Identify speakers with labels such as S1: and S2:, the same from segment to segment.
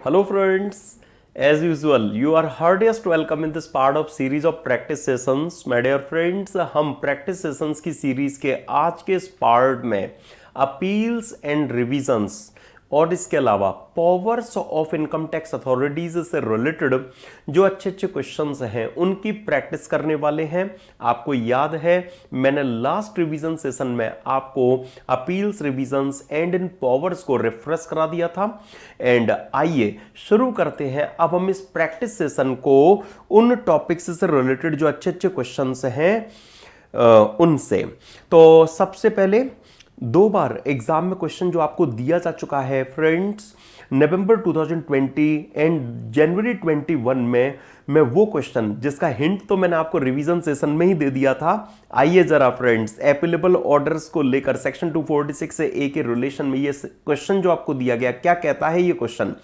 S1: Hello friends, as usual you are heartiest welcome in this part of series of practice sessions. My dear friends, हम practice sessions की series के आज के इस part में appeals and revisions और इसके अलावा powers of income tax authorities से रिलेटेड जो अच्छे अच्छे क्वेश्चंस हैं उनकी प्रैक्टिस करने वाले हैं। आपको याद है मैंने लास्ट रिवीजन सेशन में आपको appeals revisions and in powers को रिफ्रेश करा दिया था। एंड आइए शुरू करते हैं अब हम इस प्रैक्टिस सेशन को उन टॉपिक्स से रिलेटेड जो अच्छे अच्छे क्वेश्चंस हैं उनसे। तो सबसे पहले दो बार एग्जाम में क्वेश्चन जो आपको दिया जा चुका है फ्रेंड्स, नवंबर 2020 एंड जनवरी 21 में मैं वो क्वेश्चन जिसका हिंट तो मैंने आपको रिवीजन सेशन में ही दे दिया था। आइए जरा फ्रेंड्स एपिलेबल ऑर्डर्स को लेकर सेक्शन 246 से ए के रिलेशन में ये क्वेश्चन जो आपको दिया गया क्या कहता है। ये question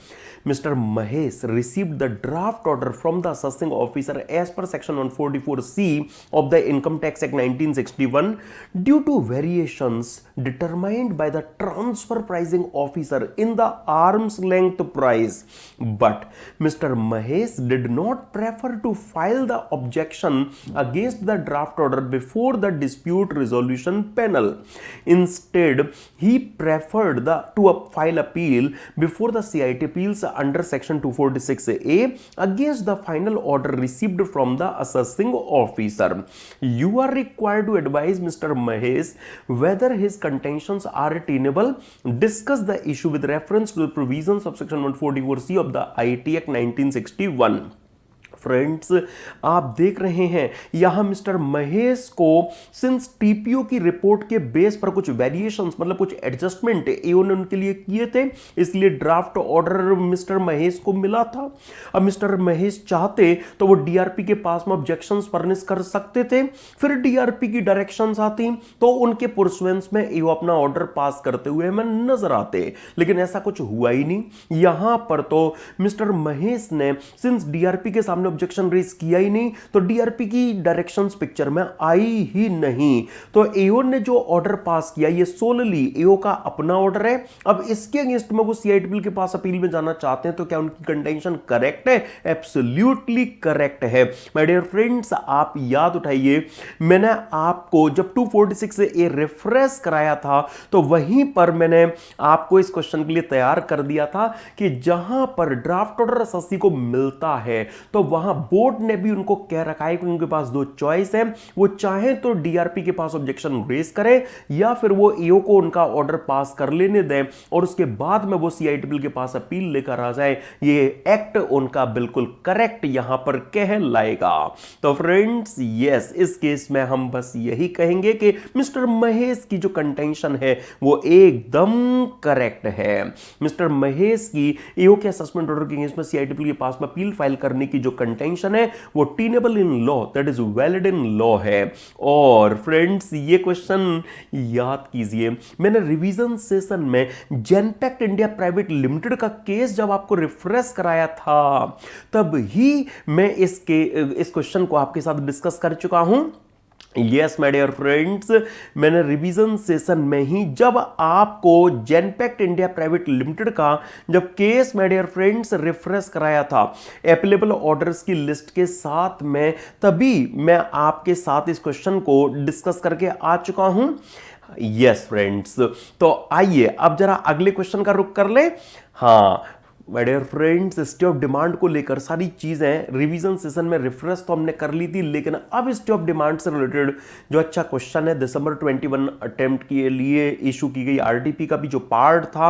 S1: Mr. Mahesh received the draft order from the assessing officer as per section 144C of the Income Tax Act 1961 due to variations determined by the transfer pricing officer in the arm's length price. But Mr. Mahesh did not prefer to file the objection against the draft order before the dispute resolution panel. Instead, he preferred to file appeal before the CIT appeals under section 246A against the final order received from the assessing officer. You are required to advise Mr. Mahesh whether his contentions are tenable. Discuss the issue with reference to the provisions of section 144C of the IT Act 1961. Friends आप देख रहे हैं यहां mister Mahesh को since TPO की report के base पर कुछ वेरिएशंस मतलब कुछ एडजस्टमेंट एओ ने उनके लिए किए थे, इसलिए ड्राफ्ट ऑर्डर मिस्टर महेश को मिला था। अब मिस्टर महेश चाहते तो वो डीआरपी के पास में ऑब्जेक्शंस फर्निश कर सकते थे, फिर डीआरपी की डायरेक्शंस आती तो उनके पुरसुएंस में एओ अपना ऑर्डर पास करते हुए हमें नजर आते, लेकिन ऐसा कुछ हुआ ही नहीं। यहां पर तो मिस्टर महेश ने सिंस डीआरपी के सामने ऑब्जेक्शन रेज किया ही नहीं तो डीआरपी की डायरेक्शंस पिक्चर में आई ही नहीं, तो एओ ने जो ऑर्डर पास किया ये सोलली एओ का अपना ऑर्डर है। अब इसके अगेंस्ट में वो सीआईटी के पास अपील में जाना चाहते हैं तो क्या उनकी कंटेंशन करेक्ट है? एब्सोल्युटली करेक्ट है। माय डियर फ्रेंड्स आप याद उठाइए मैंने आपको जब 246 से ए रिफ्रेश कराया था तो वहीं पर मैंने आपको इस क्वेश्चन के लिए तैयार कर दिया था कि जहां पर ड्राफ्ट ऑर्डर एसएससी को मिलता है तो वहां बोर्ड ने भी उनको कह रखा है कि उनके पास दो चॉइस है, वो चाहे तो डीआरपी के पास ऑब्जेक्शन रेज करें या फिर वो ईओ को उनका ऑर्डर पास कर लेने दें और उसके बाद में वो सीआईटी के पास अपील लेकर आ जाए। ये एक्ट उनका बिल्कुल करेक्ट यहां पर कहलाएगा। तो फ्रेंड्स यस इस केस में हम बस यही कहेंगे कि मिस्टर महेश की जो कंटेंशन है वो एकदम करेक्ट है। मिस्टर महेश की ईओ के असेसमेंट ऑर्डर के अगेंस्ट में सीआईटी के पास में अपील फाइल करने की जो कंटेंशन है वो tenable in law that is valid in law है। और फ्रेंड्स ये क्वेश्चन याद कीजिए मैंने रिवीजन सेशन में जेनपैक्ट इंडिया प्राइवेट लिमिटेड का केस जब आपको रिफ्रेश कराया था तब ही मैं इस क्वेश्चन को आपके साथ डिस्कस कर चुका हूं। यस माय डियर फ्रेंड्स मैंने रिवीजन सेशन में ही जब आपको जेनपैक्ट इंडिया प्राइवेट लिमिटेड का जब case my dear friends refresh कराया था एप्लीकेबल ऑर्डर्स की लिस्ट के साथ में, तभी मैं आपके साथ इस क्वेश्चन को डिस्कस करके आ चुका हूं। यस फ्रेंड्स तो आइए अब जरा अगले क्वेश्चन का रुख कर ले। हाँ my dear friends stay of demand को लेकर सारी चीजें रिवीजन सेशन में रिफ्रेश तो हमने कर ली थी, लेकिन अब स्टे ऑफ डिमांड से रिलेटेड जो अच्छा क्वेश्चन है दिसंबर 21 अटेम्प्ट के लिए इशू की गई आरटीपी का भी जो पार्ट था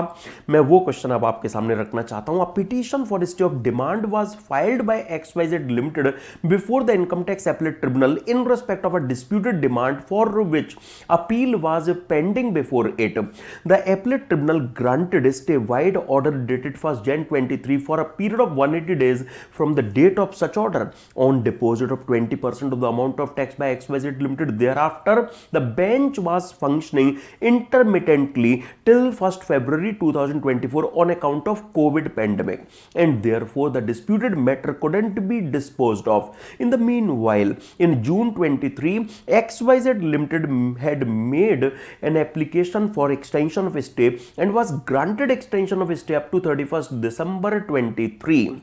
S1: मैं वो क्वेश्चन अब आपके सामने रखना चाहता हूं। A petition for stay of demand was filed by XYZ limited before the income tax appellate tribunal in respect of a disputed demand for which appeal was pending before it. The appellate tribunal granted stay vide order dated 1st Jan 23 for a period of 180 days from the date of such order on deposit of 20% of the amount of tax by XYZ Limited. Thereafter, the bench was functioning intermittently till 1st February 2024 on account of COVID pandemic, and therefore the disputed matter couldn't be disposed of. In the meanwhile, in June 23, XYZ Limited had made an application for extension of stay and was granted extension of stay up to 31st दिसंबर 23।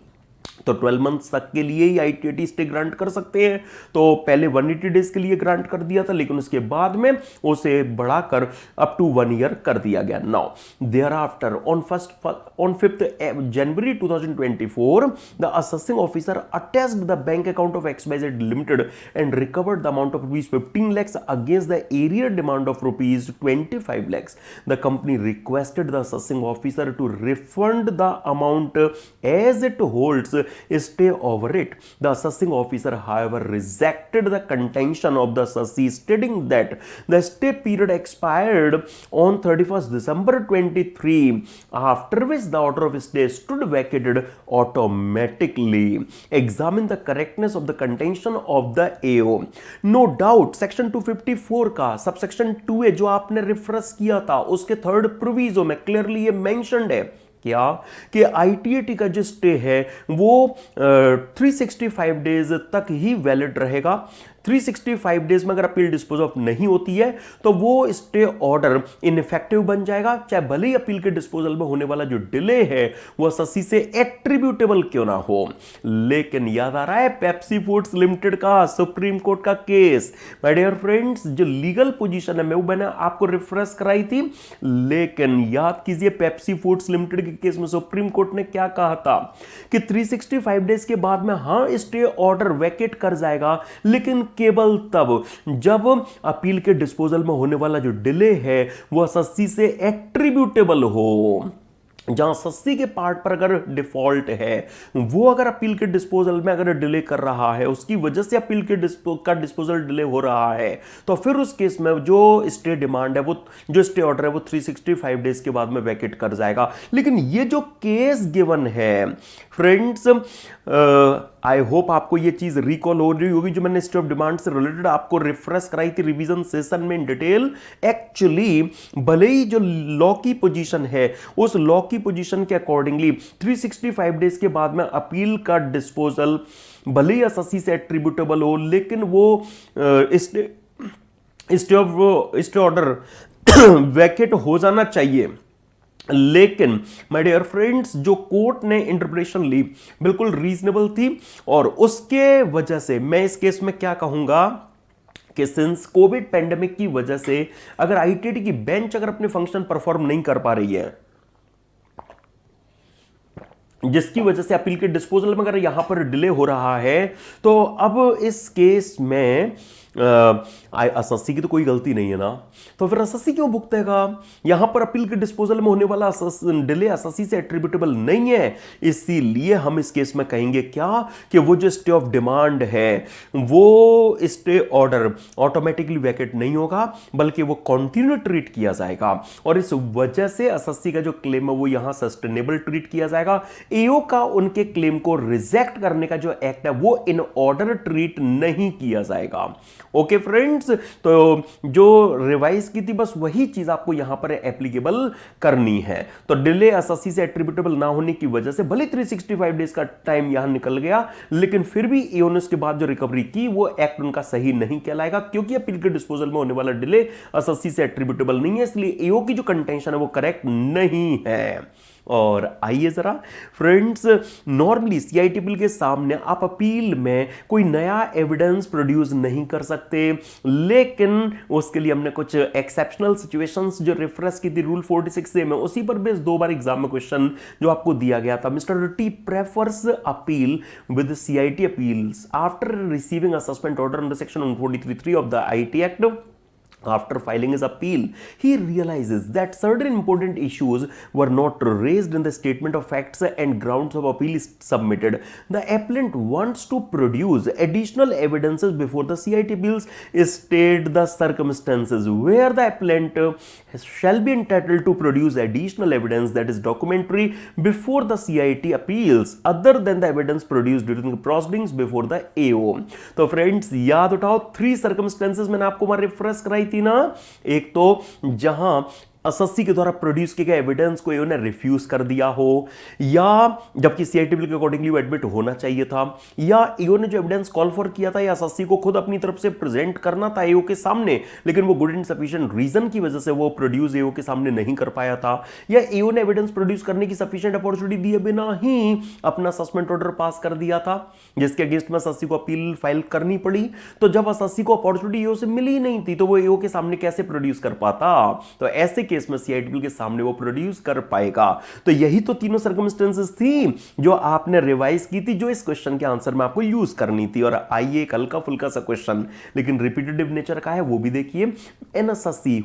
S1: तो 12 months तक के लिए ही ITAT stay grant कर सकते हैं। तो पहले 180 days के लिए ग्रांट कर दिया था, लेकिन उसके बाद में उसे बढ़ाकर अप टू 1 ईयर कर दिया गया। Now thereafter on 5th January 2024 the assessing officer attested the bank account of XYZ limited and recovered the amount of rupees 15 lakhs against the arrear demand of rupees 25 lakhs। The company requested the assessing officer to refund the amount as it holds stay over it. The assessing officer, however, rejected the contention of the assessee, stating that the stay period expired on 31st December 23, after which the order of stay stood vacated automatically. Examine the correctness of the contention of the AO. No doubt section 254 का subsection 2A जो आपने reference किया था, उसके third proviso में clearly ये mentioned है क्या कि ITAT का जो स्टे है वो 365 डेज तक ही वैलिड रहेगा। 365 डेज में अगर अपील डिस्पोज ऑफ नहीं होती है तो वो स्टे ऑर्डर इनइफेक्टिव बन जाएगा, चाहे भले ही अपील के डिस्पोजल में होने वाला जो डिले है वो असेसी से एट्रीब्यूटेबल क्यों ना हो। लेकिन याद आ रहा है पेप्सी फूड्स लिमिटेड का सुप्रीम कोर्ट का केस। माय डियर फ्रेंड्स, जो लीगल पोजीशन है वो मैंने आपको रिफ्रेश कराई थी, लेकिन याद कीजिए पेप्सी फूड्स लिमिटेड के केस में सुप्रीम कोर्ट ने क्या कहा था कि 365 डेज के बाद में हां स्टे ऑर्डर वैकेट कर जाएगा, लेकिन केवल तब जब अपील के डिस्पोजल में होने वाला जो डिले है वो असेसी से एट्रीब्यूटेबल हो। जहां असेसी के पार्ट पर अगर डिफॉल्ट है, वो अगर अपील के डिस्पोजल में अगर डिले कर रहा है, उसकी वजह से अपील के डिस्पोजल डिले हो रहा है, तो फिर उस केस में जो स्टे डिमांड है, वो जो स्टे ऑर्डर है वो 365 डेज के बाद में वैकेट कर जाएगा। लेकिन ये जो केस गिवन है फ्रेंड्स, आई होप आपको ये चीज रिकॉल हो रही होगी जो मैंने स्टे ऑफ डिमांड से रिलेटेड आपको रिफ्रेश कराई थी रिवीजन सेशन में इन डिटेल। एक्चुअली भले ही जो लॉ की पोजीशन है उस लॉ की पोजीशन के अकॉर्डिंगली 365 डेज के बाद में अपील का डिस्पोजल भले ही असेसी से एट्रीब्यूटेबल हो, लेकिन वो स्टे ऑर्डर वैकेट हो जाना चाहिए। लेकिन माय डियर फ्रेंड्स, जो कोर्ट ने इंटरप्रिटेशन ली बिल्कुल रीजनेबल थी, और उसके वजह से मैं इस केस में क्या कहूंगा कि सिंस कोविड पेंडेमिक की वजह से अगर ITAT की बेंच अगर अपने फंक्शन परफॉर्म नहीं कर पा रही है, जिसकी वजह से अपील के डिस्पोजल में अगर यहां पर डिले हो रहा है, तो अब इस केस में असेसी की तो कोई गलती नहीं है ना, तो फिर असेसी क्यों भुगतेगा? यहां पर अपील के डिस्पोजल में होने वाला डिले असेसी से एट्रीब्यूटेबल नहीं है। इसीलिए हम इस केस में कहेंगे क्या कि वो जो स्टे ऑफ डिमांड है वो स्टे ऑर्डर ऑटोमेटिकली वैकेट नहीं होगा, बल्कि वो कंटिन्यू ट्रीट किया जाएगा, और इस वजह से असेसी का जो क्लेम है वो यहां सस्टेनेबल ट्रीट किया जाएगा। एओ का उनके क्लेम को रिजेक्ट करने का जो एक्ट है वो इन ऑर्डर ट्रीट नहीं किया जाएगा। ओके फ्रेंड्स, तो जो रिवाइज की थी बस वही चीज आपको यहां पर एप्लीकेबल करनी है। तो डिले असेसी से एट्रीब्यूटेबल ना होने की वजह से भले 365 डेज का टाइम यहां निकल गया, लेकिन फिर भी एओ ने उसके बाद जो रिकवरी की वो एक्ट उनका सही नहीं कहलाएगा, क्योंकि अपील के डिस्पोजल में होने वाला डिले असेसी से एट्रीब्यूटेबल नहीं है। इसलिए एओ की जो कंटेंशन है वो करेक्ट नहीं है। और आइए जरा फ्रेंड्स, नॉर्मली सीआईटी बिल के सामने आप अपील में कोई नया एविडेंस प्रोड्यूस नहीं कर सकते, लेकिन उसके लिए हमने कुछ एक्सेप्शनल सिचुएशंस जो रेफरेंस की थी रूल 46A में, उसी पर बेस 2 बार एग्जाम में क्वेश्चन जो आपको दिया गया था। Mister T prefers appeal with CIT appeals after receiving assessment order under section 143(3) of the IT act. After filing his appeal, he realizes that certain important issues were not raised in the statement of facts and grounds of appeal submitted. The appellant wants to produce additional evidences before the CIT appeals state the circumstances where the appellant shall be entitled to produce additional evidence that is documentary before the CIT appeals other than the evidence produced during the proceedings before the AO. तो friends याद उठाओ, 3 circumstances मैंने आपको वहां reference कराई थी ना। एक तो जहां एसएससी के द्वारा प्रोड्यूस किए गए एविडेंस को इन्होंने रिफ्यूज कर दिया हो, या जबकि सीआईटीबी के अकॉर्डिंगली वो एडमिट होना चाहिए था, या ईओ ने जो एविडेंस कॉल फॉर किया था या एसएससी को खुद अपनी तरफ से प्रेजेंट करना था ईओ के सामने, लेकिन वो गुड एंड सफिशिएंट रीजन की वजह से वो प्रोड्यूस ईओ के सामने नहीं कर पाया था, या ईओ ने एविडेंस प्रोड्यूस करने की सफिशिएंट अपॉर्चुनिटी दिए बिना ही अपना सस्पेंड ऑर्डर पास कर दिया था, जिसके अगेंस्ट में एसएससी को अपील फाइल करनी पड़ी। तो जब एसएससी को अपॉर्चुनिटी ईओ से मिली नहीं थी तो वो ईओ के सामने कैसे प्रोड्यूस कर पाता? तो ऐसे केस में सीआईटीबी के सामने वो प्रोड्यूस कर पाएगा। तो यही तो तीनों सर्कमस्टेंसेस थी जो आपने रिवाइज की थी, जो इस क्वेश्चन के आंसर में आपको यूज करनी थी। और आइए एक हल्का फुल्का सा क्वेश्चन लेकिन रिपीटेटिव नेचर का है, वो भी देखिए। An assessee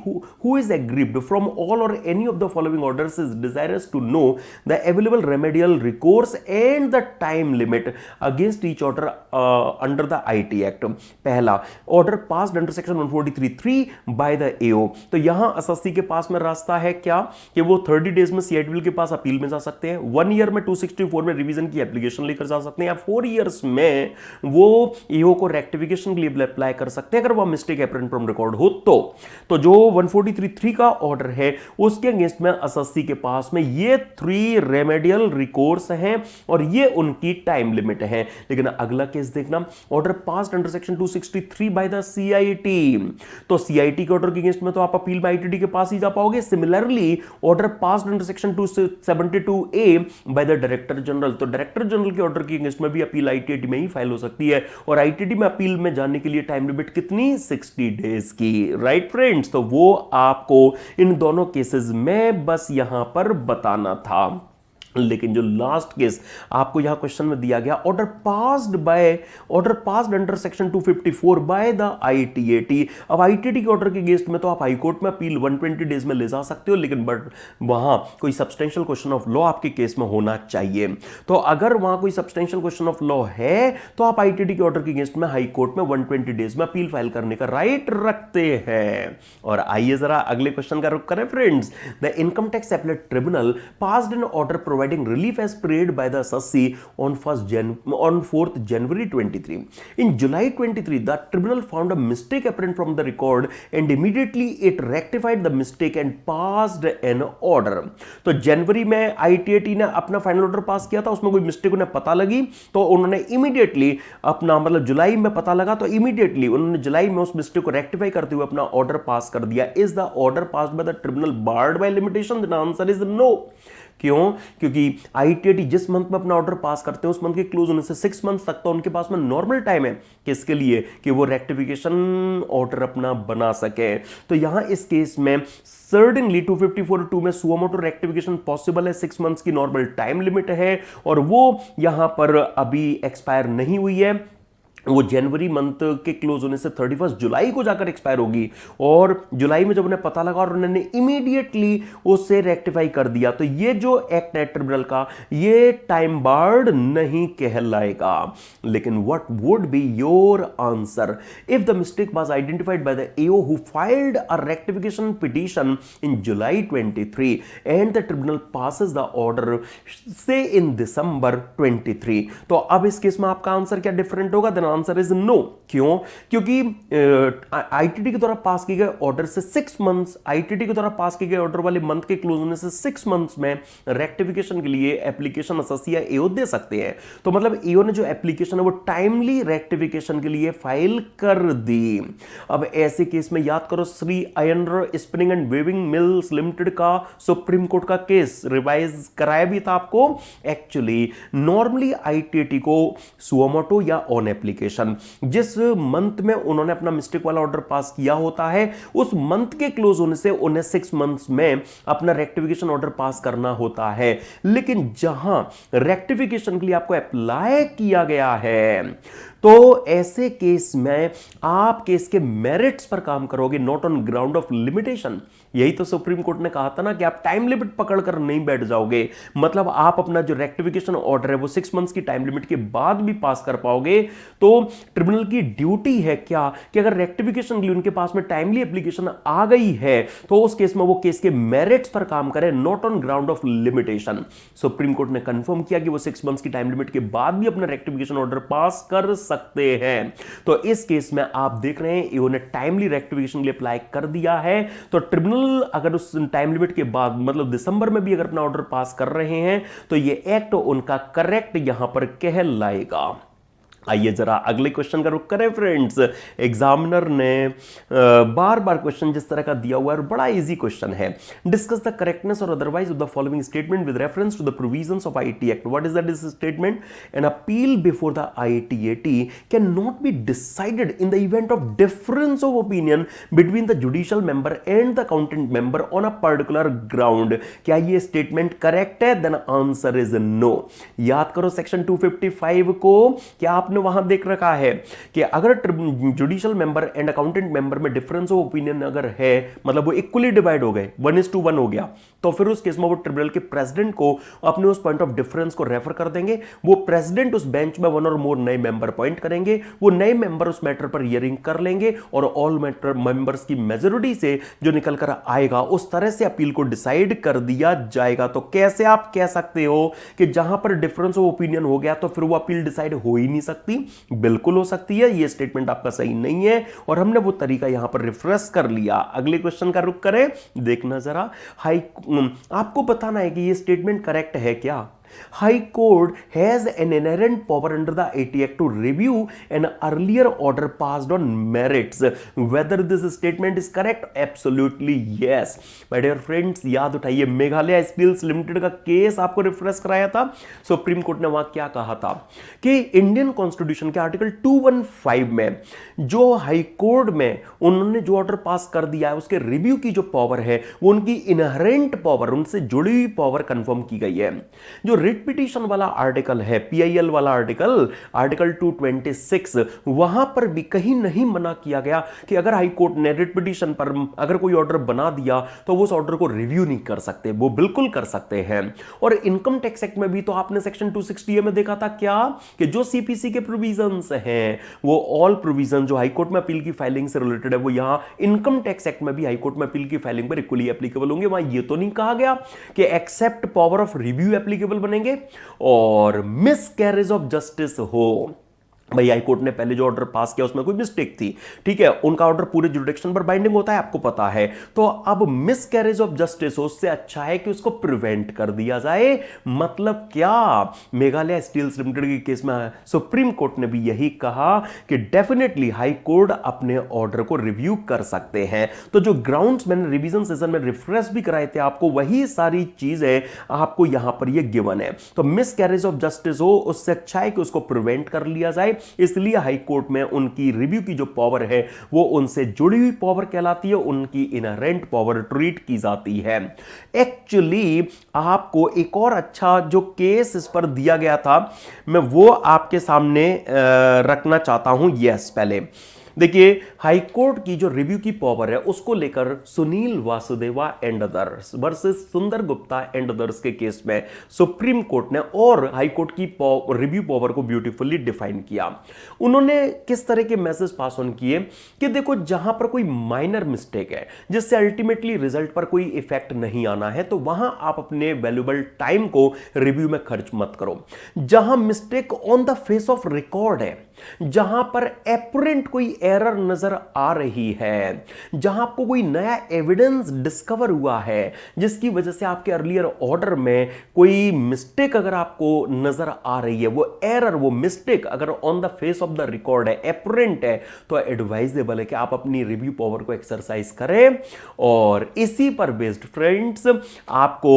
S1: who is aggrieved from all or any of the following orders is desirous to know the available remedial recourse and the time limit against each order under the IT act. पहला, order passed under section 143(3) by the AO. तो यहां SSC के पास में रास्ता है क्या कि वो 30 डेज में सीआईटीबी के पास अपील में जा सकते हैं, 1 ईयर में 264 में रिवीजन की एप्लीकेशन लेकर जा सकते हैं, या 4 इयर्स में वो ईओ को रेक्टिफिकेशन के लिए अप्लाई कर सकते हैं अगर वो मिस्टेक एपरेंट फ्रॉम रिकॉर्ड हो तो जो 143(3) का ऑर्डर है उसके अगेंस्ट में एसएससी के पास में ये 3 रेमेडियल रिकोर्स हैं और ये उनकी टाइम लिमिट है। लेकिन अगला केस देखना, order passed under section 263 by the CIT. तो सीआईटी के ऑर्डर के अगेंस्ट में तो आप अपील में आईटीडी के पास ही जा पाओगे। Similarly order passed under section 272A by the director general, तो डायरेक्टर जनरल के ऑर्डर के अगेंस्ट में भी अपील आईटीडी में ही फाइल हो सकती है। और आईटीडी में अपील में जाने के लिए टाइम लिमिट कितनी? 60 डेज की। राइट फ्रेंड्स, तो वो आपको इन दोनों केसेस में बस यहां पर बताना था। लेकिन जो लास्ट केस आपको यहां क्वेश्चन में दिया गया, order passed under section 254 by the ITAT. अब आईटीटी के ऑर्डर के अगेंस्ट में तो आप हाईकोर्ट में अपील 120 डेज में ले जा सकते हो, लेकिन बट वहां कोई सब्सटेंशियल क्वेश्चन ऑफ लॉ आपके केस में होना चाहिए। तो अगर वहां कोई सब्सटेंशियल क्वेश्चन ऑफ लॉ है तो आप आईटीटी के ऑर्डर के अगेंस्ट में हाईकोर्ट में 120 डेज में अपील फाइल करने का राइट रखते हैं। और आइए जरा अगले क्वेश्चन का रुख करें friends. The income tax appellate tribunal passed an order providing relief as prayed by the SSC on 4th January 23. In July 23, the tribunal found a mistake apparent from the record and immediately it rectified the mistake and passed an order. तो जनवरी में ITAT ने अपना final order pass किया था, उसमें कोई mistake उन्हें पता लगी तो उन्होंने इमीडिएटली अपना मतलब जुलाई में पता लगा तो इमीडिएटली उन्होंने जुलाई में उस मिस्टेक को रेक्टिफाई करते हुए अपना ऑर्डर पास कर दिया। Is the order passed by the tribunal barred by limitation? The answer is no. क्यों? क्योंकि आईटीएटी जिस मंथ में अपना ऑर्डर पास करते हैं उस मंथ के क्लोज होने से 6 मंथ्स तक तो उनके पास में नॉर्मल टाइम है किसके लिए कि वो रेक्टिफिकेशन ऑर्डर अपना बना सके। तो यहां इस केस में सर्टेनली 254(2) में सुओ मोटो रेक्टिफिकेशन पॉसिबल है, 6 मंथ्स की नॉर्मल टाइम लिमिट है और वो यहां पर अभी एक्सपायर नहीं हुई है, वो जनवरी मंथ के क्लोज होने से 31 जुलाई को जाकर एक्सपायर होगी। और जुलाई में जब उन्हें पता लगा और उन्होंने इमीडिएटली उसे रेक्टिफाई कर दिया तो ये जो एक्ट है ट्रिब्यूनल का ये टाइम बार्ड नहीं कहलाएगा। लेकिन what would be your answer if the mistake was identified by the AO who filed a rectification petition in July 23 and the tribunal passes the order से इन दिसंबर 23? तो अब इस केस में आपका आंसर क्या डिफरेंट होगा? Answer is no. क्यों? क्योंकि आईटीटी के द्वारा पास किए गए ऑर्डर से 6 मंथ्स, आईटीटी के द्वारा पास किए गए ऑर्डर वाले मंथ के क्लोज होने से 6 मंथ्स में रेक्टिफिकेशन के लिए एप्लीकेशन एसएससी या एओ दे सकते हैं। तो मतलब एओ ने जो एप्लीकेशन है वो टाइमली रेक्टिफिकेशन के लिए फाइल कर दी। अब ऐसे केस में याद करो Shri iron spinning and weaving mills limited का सुप्रीम कोर्ट का केस रिवाइज कराया भी था आपको। एक्चुअली नॉर्मली आईटीटी को सुओ मोटो या ऑन एप्लीकेशन जिस मंथ में उन्होंने अपना मिस्टेक वाला ऑर्डर पास किया होता है उस मंथ के क्लोज होने से उन्हें 6 मंथ्स में अपना रेक्टिफिकेशन ऑर्डर पास करना होता है। लेकिन जहां रेक्टिफिकेशन के लिए आपको अप्लाई किया गया है तो ऐसे केस में आप केस के मेरिट्स पर काम करोगे, not on ground of limitation. यही तो सुप्रीम कोर्ट ने कहा था ना कि आप टाइम लिमिट पकड़कर नहीं बैठ जाओगे, मतलब आप अपना जो रेक्टिफिकेशन ऑर्डर है वो 6 मंथ्स की टाइम लिमिट के बाद भी पास कर पाओगे। तो ट्रिब्यूनल की ड्यूटी है क्या कि अगर रेक्टिफिकेशन के लिए उनके पास में टाइमली एप्लीकेशन आ गई है तो उस केस में वो केस के मेरिट्स पर काम करें, not on ground of limitation. Supreme court ने कंफर्म किया कि वो 6 मंथ्स की टाइम लिमिट के बाद भी अपना रेक्टिफिकेशन ऑर्डर पास कर सकते हैं। तो इस केस में आप देख रहे हैं इन्होंने टाइमली रेक्टिफिकेशन के लिए अप्लाई कर दिया है। तो ट्रिब्यूनल ट्रिब्यूनल अगर उस टाइम लिमिट के बाद मतलब दिसंबर में भी अगर अपना ऑर्डर पास कर रहे हैं तो ये एक्ट उनका करेक्ट यहां पर कहलाएगा। आइए जरा अगले क्वेश्चन का रुख करें फ्रेंड्स। एग्जामिनर ने बार बार क्वेश्चन जिस तरह का दिया हुआ है और बड़ा इजी क्वेश्चन है। डिस्कस द करेक्टनेस और otherwise of the following statement with reference to the provisions of IT act. What is that statement? An appeal before the ITAT can not be decided in the event of difference of opinion between the judicial member and the accountant member on a particular ground. क्या ये statement correct है? Then answer is no. याद करो section 255 को, क्या आपने वहां देख रखा है कि अगर judicial member and accountant member में डिफरेंस ऑफ ओपिनियन अगर है, मतलब वो इक्वली डिवाइड हो गए, 1:1 हो गया, तो फिर उस केस में वो ट्रिब्यूनल के प्रेसिडेंट को अपने उस पॉइंट ऑफ डिफरेंस को रेफर कर देंगे। वो प्रेसिडेंट उस बेंच में वन और मोर नए मेंबर अपॉइंट करेंगे। वो नए मेंबर उस मैटर पर हियरिंग कर लेंगे और ऑल मैटर मेंबर्स की मेजोरिटी से जो निकल कर आएगा उस तरह से अपील को डिसाइड कर दिया जाएगा। तो कैसे आप कह सकते हो कि जहां पर डिफरेंस ऑफ ओपिनियन हो गया तो फिर वो अपील डिसाइड हो ही नहीं सकती? बिल्कुल हो सकती है। ये स्टेटमेंट आपका सही नहीं है और हमने वो तरीका यहां पर रिफ्रेश कर लिया। अगले क्वेश्चन का रुख करें, देखना जरा। आपको बताना है कि ये स्टेटमेंट करेक्ट है क्या। High Court has an inherent power under the AT Act to review an earlier order passed on merits. Whether this statement is correct? Absolutely yes. My dear friends, याद उठाइए, मेघालय स्टील्स लिमिटेड का case आपको refresh कराया था। Supreme court ने वहां क्या कहा था कि इंडियन कॉन्स्टिट्यूशन के आर्टिकल 215 में जो हाई कोर्ट में उन्होंने जो ऑर्डर पास कर दिया है उसके रिव्यू की जो पावर है वो उनकी इनहेरेंट पावर, उनसे जुड़ी हुई पावर कंफर्म की गई है। जो रिट पिटीशन वाला आर्टिकल है, पीआईएल वाला आर्टिकल 226, वहां पर भी कहीं नहीं मना किया गया कि अगर हाई कोर्ट ने रिट पिटीशन पर अगर कोई ऑर्डर बना दिया तो वो उस ऑर्डर को रिव्यू नहीं कर सकते, वो बिल्कुल कर सकते हैं। और इनकम टैक्स एक्ट में भी तो आपने सेक्शन 260 में देखा था क्या कि जो सीपीसी के प्रोविजंस हैं वो ऑल प्रोविजन जो हाई कोर्ट में अपील की फाइलिंग से रिलेटेड है वो यहां इनकम टैक्स एक्ट में भी हाई कोर्ट में अपील की फाइलिंग पर इक्वली एप्लीकेबल होंगे। वहां ये तो नहीं कहा गया कि except power of review applicable बनेंगे और मिस कैरेज ऑफ जस्टिस हो। भाई हाई कोर्ट ने पहले जो ऑर्डर पास किया उसमें कोई मिस्टेक थी, ठीक है, उनका ऑर्डर पूरे जुरिडिक्शन पर बाइंडिंग होता है, आपको पता है। तो अब मिस कैरेज ऑफ जस्टिस हो, उससे अच्छा है कि उसको प्रिवेंट कर दिया जाए। मतलब क्या, मेघालय स्टील्स लिमिटेड के केस में सुप्रीम कोर्ट ने भी यही कहा कि डेफिनेटली हाई कोर्ट अपने ऑर्डर को रिव्यू कर सकते हैं। तो जो ग्राउंड्स मैंने रिवीजन सेशन में रिफ्रेश भी कराए थे आपको, वही सारी चीजें आपको यहां पर ये गिवन है। तो मिस कैरेज ऑफ जस्टिस हो, उससे अच्छा है कि उसको प्रिवेंट कर लिया जाए। इसलिए हाई कोर्ट में उनकी रिव्यू की जो पावर है वो उनसे जुड़ी हुई पावर कहलाती है, उनकी इनहेरेंट पावर ट्रीट की जाती है। एक्चुअली आपको एक और अच्छा जो केस इस पर दिया गया था मैं वो आपके सामने रखना चाहता हूं। यस, पहले देखिए, हाई कोर्ट की जो रिव्यू की पावर है उसको लेकर Sunil Vasudeva and others versus सुंदर गुप्ता एंड अदर्स के केस में सुप्रीम कोर्ट ने और हाई कोर्ट की रिव्यू पावर को ब्यूटीफुली डिफाइन किया। उन्होंने किस तरह के मैसेज पास ऑन किए कि देखो, जहां पर कोई माइनर मिस्टेक है जिससे अल्टीमेटली रिजल्ट पर कोई इफेक्ट नहीं आना है तो वहां आप अपने वैल्यूएबल टाइम को रिव्यू में खर्च मत करो। जहां mistake on the face of record है, जहां पर एपरेंट कोई एरर नजर आ रही है, जहां आपको कोई नया एविडेंस डिस्कवर हुआ है जिसकी वजह से आपके अर्लियर ऑर्डर में कोई मिस्टेक अगर आपको नजर आ रही है, वो एरर, वो मिस्टेक अगर on the face of the record है, एपरेंट है, तो एडवाइजेबल है कि आप अपनी रिव्यू पावर को एक्सरसाइज करें। और इसी पर बेस्ड फ्रेंड्स आपको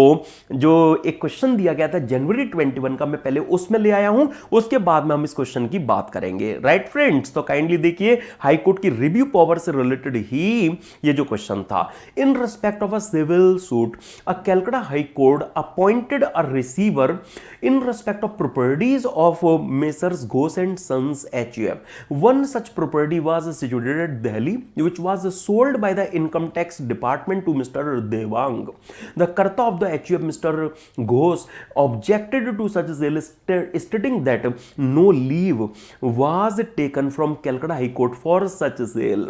S1: जो एक क्वेश्चन दिया गया था जनवरी 21 का, मैं पहले उसमें ले आया हूं, उसके बाद में हम इस क्वेश्चन की बात करेंगे। राइट फ्रेंड्स, तो काइंडली देखिए, हाई कोर्ट की रिव्यू पावर से रिलेटेड ही ये जो क्वेश्चन था। In respect of a civil suit, a Calcutta high court appointed a receiver in respect of properties of messrs Ghosh and sons HUF. One such property was situated at Delhi, which was sold by the income tax department to Mr. Devang. The Karta of the HUF, Mr. Ghosh, objected to such sale, stating that no leave was taken from Calcutta High Court for such sale.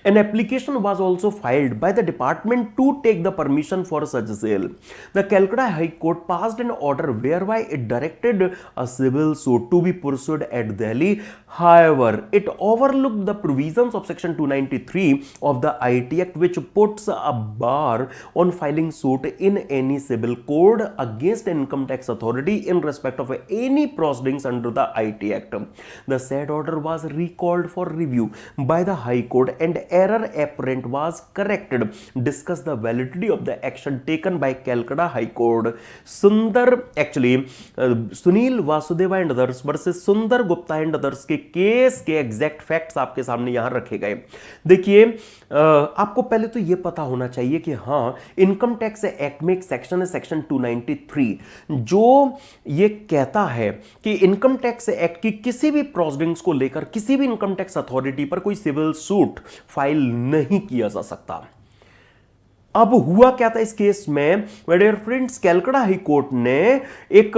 S1: An application was also filed by the department to take the permission for such sale. The Calcutta High Court passed an order whereby it directed a civil suit to be pursued at Delhi. However, it overlooked the provisions of Section 293 of the IT Act, which puts a bar on filing suit in any civil code against an income tax authority in respect of any proceedings under the IT Act. The said order was recalled for review by the High Court and error apparent was corrected. Discuss the validity of the action taken by Calcutta High Court. Sunil Vasudeva and others versus सुंदर Gupta and others के case के exact facts आपके सामने यहां रखे गए। देखिए, आपको पहले तो यह पता होना चाहिए कि हाँ, इनकम टैक्स एक्ट में एक सेक्शन है, सेक्शन 293, जो ये कहता है कि इनकम टैक्स एक्ट की किसी भी प्रोसीडिंग्स को लेकर किसी भी इनकम टैक्स अथॉरिटी पर कोई सिविल सूट फाइल नहीं किया जा सकता। अब हुआ क्या था इस केस में, my dear friends, Calcutta high court ने एक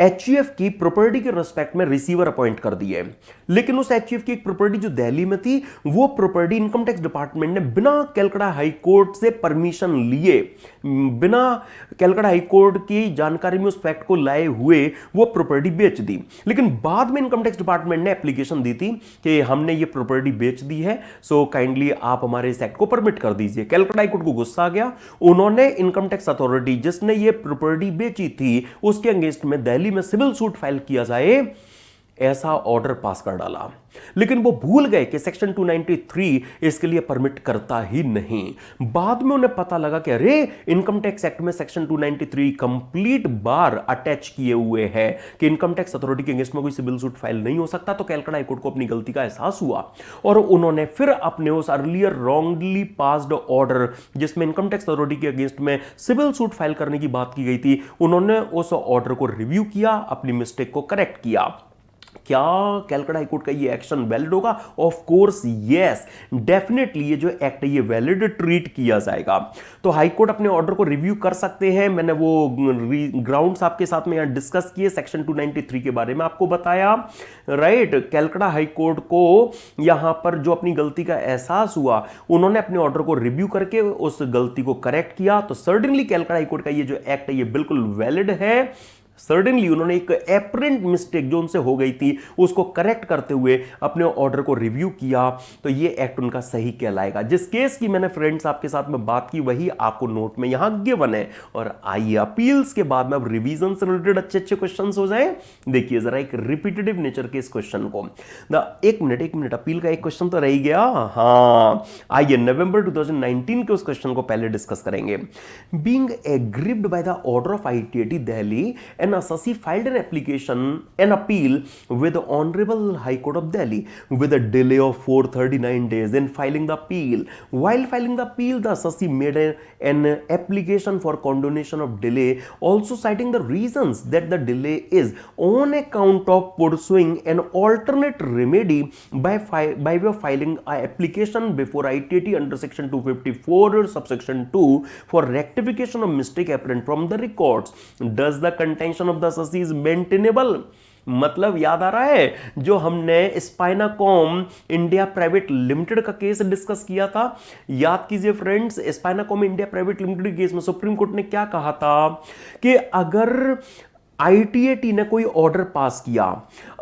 S1: एचयूएफ की प्रॉपर्टी के रिस्पेक्ट में रिसीवर अपॉइंट कर दिए, लेकिन उस एचयूएफ की एक प्रॉपर्टी जो दिल्ली में थी, वो प्रॉपर्टी इनकम टैक्स डिपार्टमेंट ने बिना कैलकाटा हाई कोर्ट से परमिशन लिए, बिना कैलकाटा हाई कोर्ट की जानकारी में उस फैक्ट को लाए हुए वो प्रॉपर्टी बेच दी। लेकिन बाद में इनकम टैक्स डिपार्टमेंट ने एप्लीकेशन दी थी कि हमने ये प्रॉपर्टी बेच दी है, सो काइंडली आप हमारे इस एक्ट को परमिट कर दीजिए। कैलकाटा हाई कोर्ट को गुस्सा आ गया, उन्होंने इनकम टैक्स अथॉरिटी जिसने ये प्रॉपर्टी बेची थी उसके अगेंस्ट में दिल्ली में सिविल सूट फाइल किया जाए, ऐसा ऑर्डर पास कर डाला। लेकिन वो भूल गए कि सेक्शन 293 इसके लिए परमिट करता ही नहीं। बाद में उन्हें पता लगा कि अरे, इनकम टैक्स एक्ट में सेक्शन 293 कंप्लीट बार अटैच किए हुए है कि इनकम टैक्स अथॉरिटी के अगेंस्ट में कोई सिविल सूट फाइल नहीं हो सकता। तो कैलकाटा हाई कोर्ट को अपनी गलती का एहसास हुआ और उन्होंने फिर अपने उस अर्लियर रॉन्गली पास्ड ऑर्डर जिसमें इनकम टैक्स अथॉरिटी के अगेंस्ट में सिविल सूट फाइल करने की बात की गई थी, उन्होंने उस ऑर्डर को रिव्यू किया, अपनी मिस्टेक को करेक्ट किया। क्या कैलकाटा हाई कोर्ट का ये एक्शन वैलिड होगा? ऑफ कोर्स यस, डेफिनेटली ये जो एक्ट है ये वैलिड ट्रीट किया जाएगा। तो हाई कोर्ट अपने ऑर्डर को रिव्यू कर सकते हैं। मैंने वो ग्राउंड्स आपके साथ में यहां डिस्कस किए, सेक्शन 293 के बारे में आपको बताया, राइट। कैलकाटा हाई कोर्ट को यहां पर जो अपनी गलती का एहसास हुआ, उन्होंने अपने ऑर्डर को रिव्यू करके उस गलती को करेक्ट किया। तो सर्टेनली कैलकाटा हाई कोर्ट का ये जो एक्ट है ये बिल्कुल वैलिड है। सर्टेनली उन्होंने एक एपरेंट मिस्टेक जो उनसे हो गई थी उसको करेक्ट करते हुए अपने ऑर्डर को रिव्यू किया, तो ये एक्ट उनका सही कहलाएगा। जिस केस की मैंने फ्रेंड्स आपके साथ में बात की वही आपको नोट में यहां गिवन है। और आइए अपील्स के बाद में अब रिवीजन से रिलेटेड अच्छे अच्छे क्वेश्चंस हो जाएं। देखिए जरा एक रिपीटेटिव नेचर के इस क्वेश्चन को, एक मिनट अपील का एक क्वेश्चन तो रह गया। हाँ, आइए नवंबर 2019 के उस क्वेश्चन को पहले डिस्कस करेंगे। Being aggrieved by the order of ITAT Delhi, an assessee filed an appeal with the Honorable High Court of Delhi with a delay of 439 days in filing the appeal. While filing the appeal, the assessee made an application for condonation of delay, also citing the reasons that the delay is on account of pursuing an alternate remedy by way of filing an application before ITT under section 254 subsection 2 for rectification of mistake apparent from the records. Does the contention of the assessee is maintainable? मतलब याद आ रहा है जो हमने Spinacom India private limited का case discuss किया था, याद कीजिए friends. Spinacom India private limited case में सुप्रीम कोर्ट ने क्या कहा था कि अगर आईटीएटी ने कोई ऑर्डर पास किया,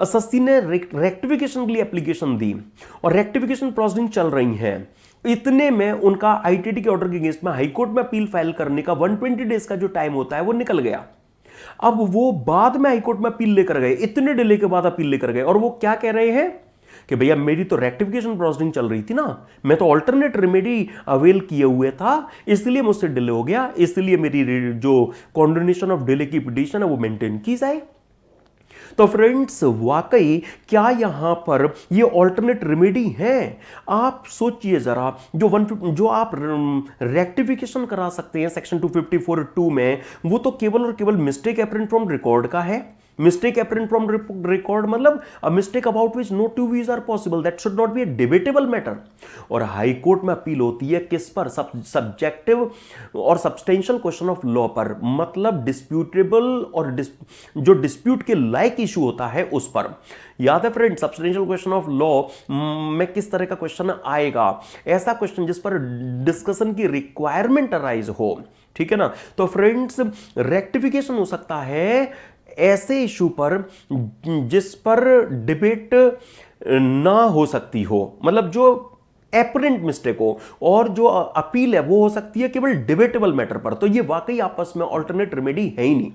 S1: assessee ने रेक्टिफिकेशन के लिए एप्लीकेशन दी और रेक्टिफिकेशन प्रोसीडिंग चल रही है, इतने में उनका आईटीएटी के ऑर्डर के अगेंस्ट में हाईकोर्ट में अपील फाइल करने का 120 डेज का जो टाइम होता है वो निकल गया। अब वो बाद में हाईकोर्ट में अपील लेकर गए, इतने डिले के बाद अपील लेकर गए, और वो क्या कह रहे हैं कि भैया मेरी तो रेक्टिफिकेशन प्रोसीडिंग चल रही थी ना, मैं तो अल्टरनेट रेमेडी अवेल किए हुए था, इसलिए मुझसे डिले हो गया, इसलिए मेरी जो कॉन्डोनेशन ऑफ डिले की पिटीशन है वो मेंटेन की जाए। तो फ्रेंड्स वाकई क्या यहां पर ये ऑल्टरनेट रेमेडी है? आप सोचिए जरा, जो आप रेक्टिफिकेशन करा सकते हैं सेक्शन 254(2) में, वो तो केवल और केवल मिस्टेक अपरेंट फ्रॉम रिकॉर्ड का है। मिस्टेक अपेरेंट फ्रॉम रिकॉर्ड मतलब a mistake about which no two views are possible, that should not be a debatable matter. और हाई कोर्ट में अपील होती है किस पर? सब्जेक्टिव और सब्सटेंशियल क्वेश्चन ऑफ लॉ पर, मतलब डिस्प्यूटेबल और जो डिस्प्यूट के लायक इशू होता है उस पर। याद है friend, substantial question of law में किस तरह का क्वेश्चन आएगा? ऐसा क्वेश्चन जिस पर डिस्कशन की रिक्वायरमेंट अराइज हो, ठीक है ना। तो फ्रेंड्स, रेक्टिफिकेशन हो सकता है ऐसे इशू पर जिस पर डिबेट ना हो सकती हो, मतलब जो एपरेंट मिस्टेक हो, और जो अपील है वो हो सकती है केवल डिबेटेबल मैटर पर। तो ये वाकई आपस में अल्टरनेट रेमेडी है ही नहीं।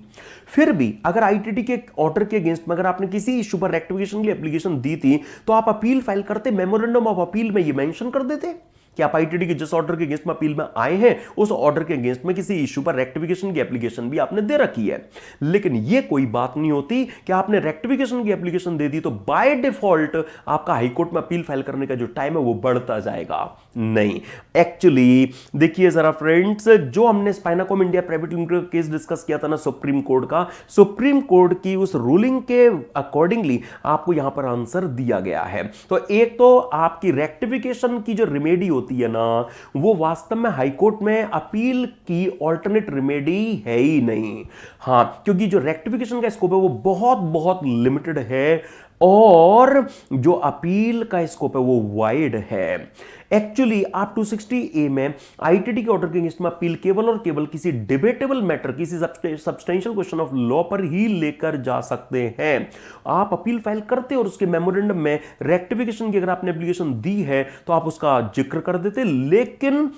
S1: फिर भी अगर आईटीटी के ऑर्डर के अगेंस्ट में अगर आपने किसी इशू पर रेक्टिफिकेशन की एप्लीकेशन दी थी, तो आप अपील फाइल करते, मेमोरेंडम ऑफ अपील में ये मेंशन कर देते कि आप आईटीटी के जिस ऑर्डर के अगेंस्ट में अपील में आए हैं उस ऑर्डर के अगेंस्ट में किसी इशू पर रेक्टिफिकेशन की एप्लीकेशन भी आपने दे रखी है। लेकिन यह कोई बात नहीं होती कि आपने रेक्टिफिकेशन की एप्लीकेशन दे दी तो बाय डिफॉल्ट आपका हाईकोर्ट में अपील फाइल करने का जो टाइम है वो बढ़ता जाएगा। नहीं, एक्चुअली देखिए जरा फ्रेंड्स, जो हमने Spinacom India private limited case discuss किया था ना सुप्रीम कोर्ट का, सुप्रीम कोर्ट की उस रूलिंग के अकॉर्डिंगली आपको यहां पर आंसर दिया गया है। तो एक तो आपकी रेक्टिफिकेशन की जो रिमेडी होती है ना, वो वास्तव में हाईकोर्ट में अपील की ऑल्टरनेट रिमेडी है ही नहीं। हां, क्योंकि जो रेक्टिफिकेशन का स्कोप है वो बहुत बहुत लिमिटेड है, और जो अपील का स्कोप है वो वाइड है। एक्चुअली आप 260A में आईटीटी के ऑर्डर के अगेंस्ट में अपील केवल और केवल किसी डिबेटेबल मैटर, किसी सब्सटेंशियल क्वेश्चन ऑफ लॉ पर ही लेकर जा सकते हैं। आप अपील फाइल करते और उसके मेमोरेंडम में रेक्टिफिकेशन की अगर आपने एप्लीकेशन दी है तो आप उसका जिक्र कर देते, लेकिन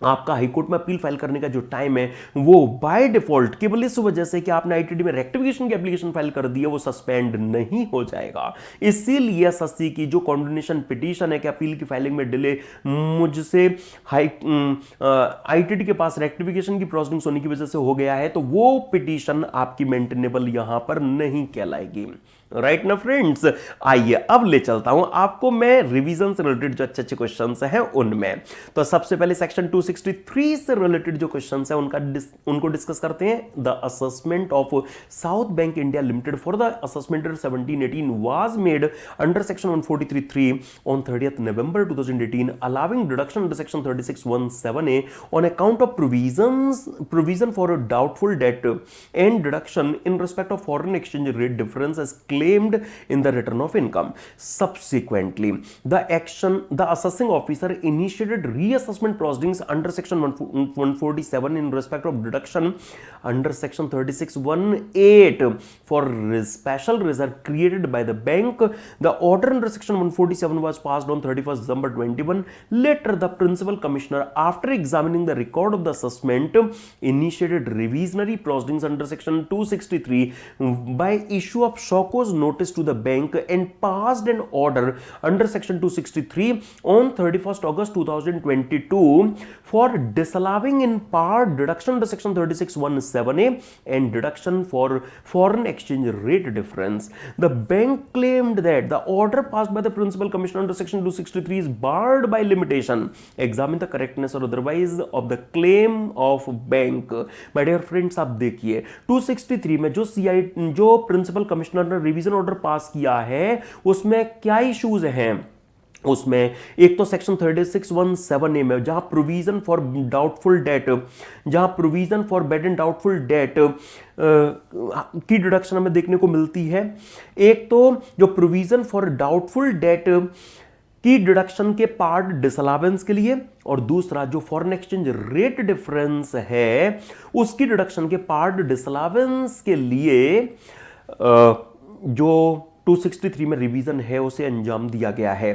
S1: आपका हाईकोर्ट में अपील फाइल करने का जो टाइम है वो बाय डिफॉल्ट केवल इस वजह से कि आपने आईटीटी में रेक्टिफिकेशन की एप्लीकेशन फाइल कर दी है वो सस्पेंड नहीं हो जाएगा। इसीलिए एसएससी की जो कॉन्डोनेशन पिटीशन है कि अपील की फाइलिंग में डिले मुझसे आईटीटी के पास रेक्टिफिकेशन की प्रोसीडिंग्स होने की वजह से हो गया है, तो वो पिटीशन आपकी मेंटेनेबल यहां पर नहीं कहलाएगी। राइट ना फ्रेंड्स, आइए अब ले चलता हूं आपको मैं रिवीजन से रिलेटेड जो अच्छे अच्छे क्वेश्चंस हैं उनमें। तो सबसे पहले सेक्शन 263 से रिलेटेड जो क्वेश्चंस हैं उनको डिस्कस करते हैं। The assessment of south bank India limited for the assessment 1718 was made under section 143(3) on 30th November 2018, allowing deduction under section 36(1)(7)(a) on account of provision for a doubtful debt and deduction in respect of foreign exchange rate difference as claimed in the return of income. Subsequently, the assessing officer initiated reassessment proceedings under section 147 in respect of deduction under section 36(1)(8) for special reserve created by the bank. The order under section 147 was passed on 31st December 21. Later, the principal commissioner, after examining the record of the assessment, initiated revisionary proceedings under section 263 by issue of SOCO's notice to the bank and passed an order under section 263 on 31st August 2022 for disallowing in part deduction under section 36(1)(7)(a) and deduction for foreign exchange rate difference. The bank claimed that the order passed by the principal commissioner under section 263 is barred by limitation. Examine the correctness or otherwise of the claim of bank. My dear friends, आप देखिए 263 में जो principal commissioner ने revision order pass किया है उसमें क्या issues हैं। उसमें एक तो सेक्शन 36(1)(7)(a) में जहां प्रोविजन फॉर डाउटफुल डेट, जहां provision for bad and doubtful debt की डिडक्शन हमें देखने को मिलती है। एक तो जो प्रोविजन फॉर डाउटफुल डेट की डिडक्शन के पार्ट डिसअलावेंस के लिए, और दूसरा जो फॉरेन एक्सचेंज रेट डिफरेंस है उसकी डिडक्शन के पार्ट डिसअलावेंस के लिए जो 263 में रिवीजन है उसे अंजाम दिया गया है।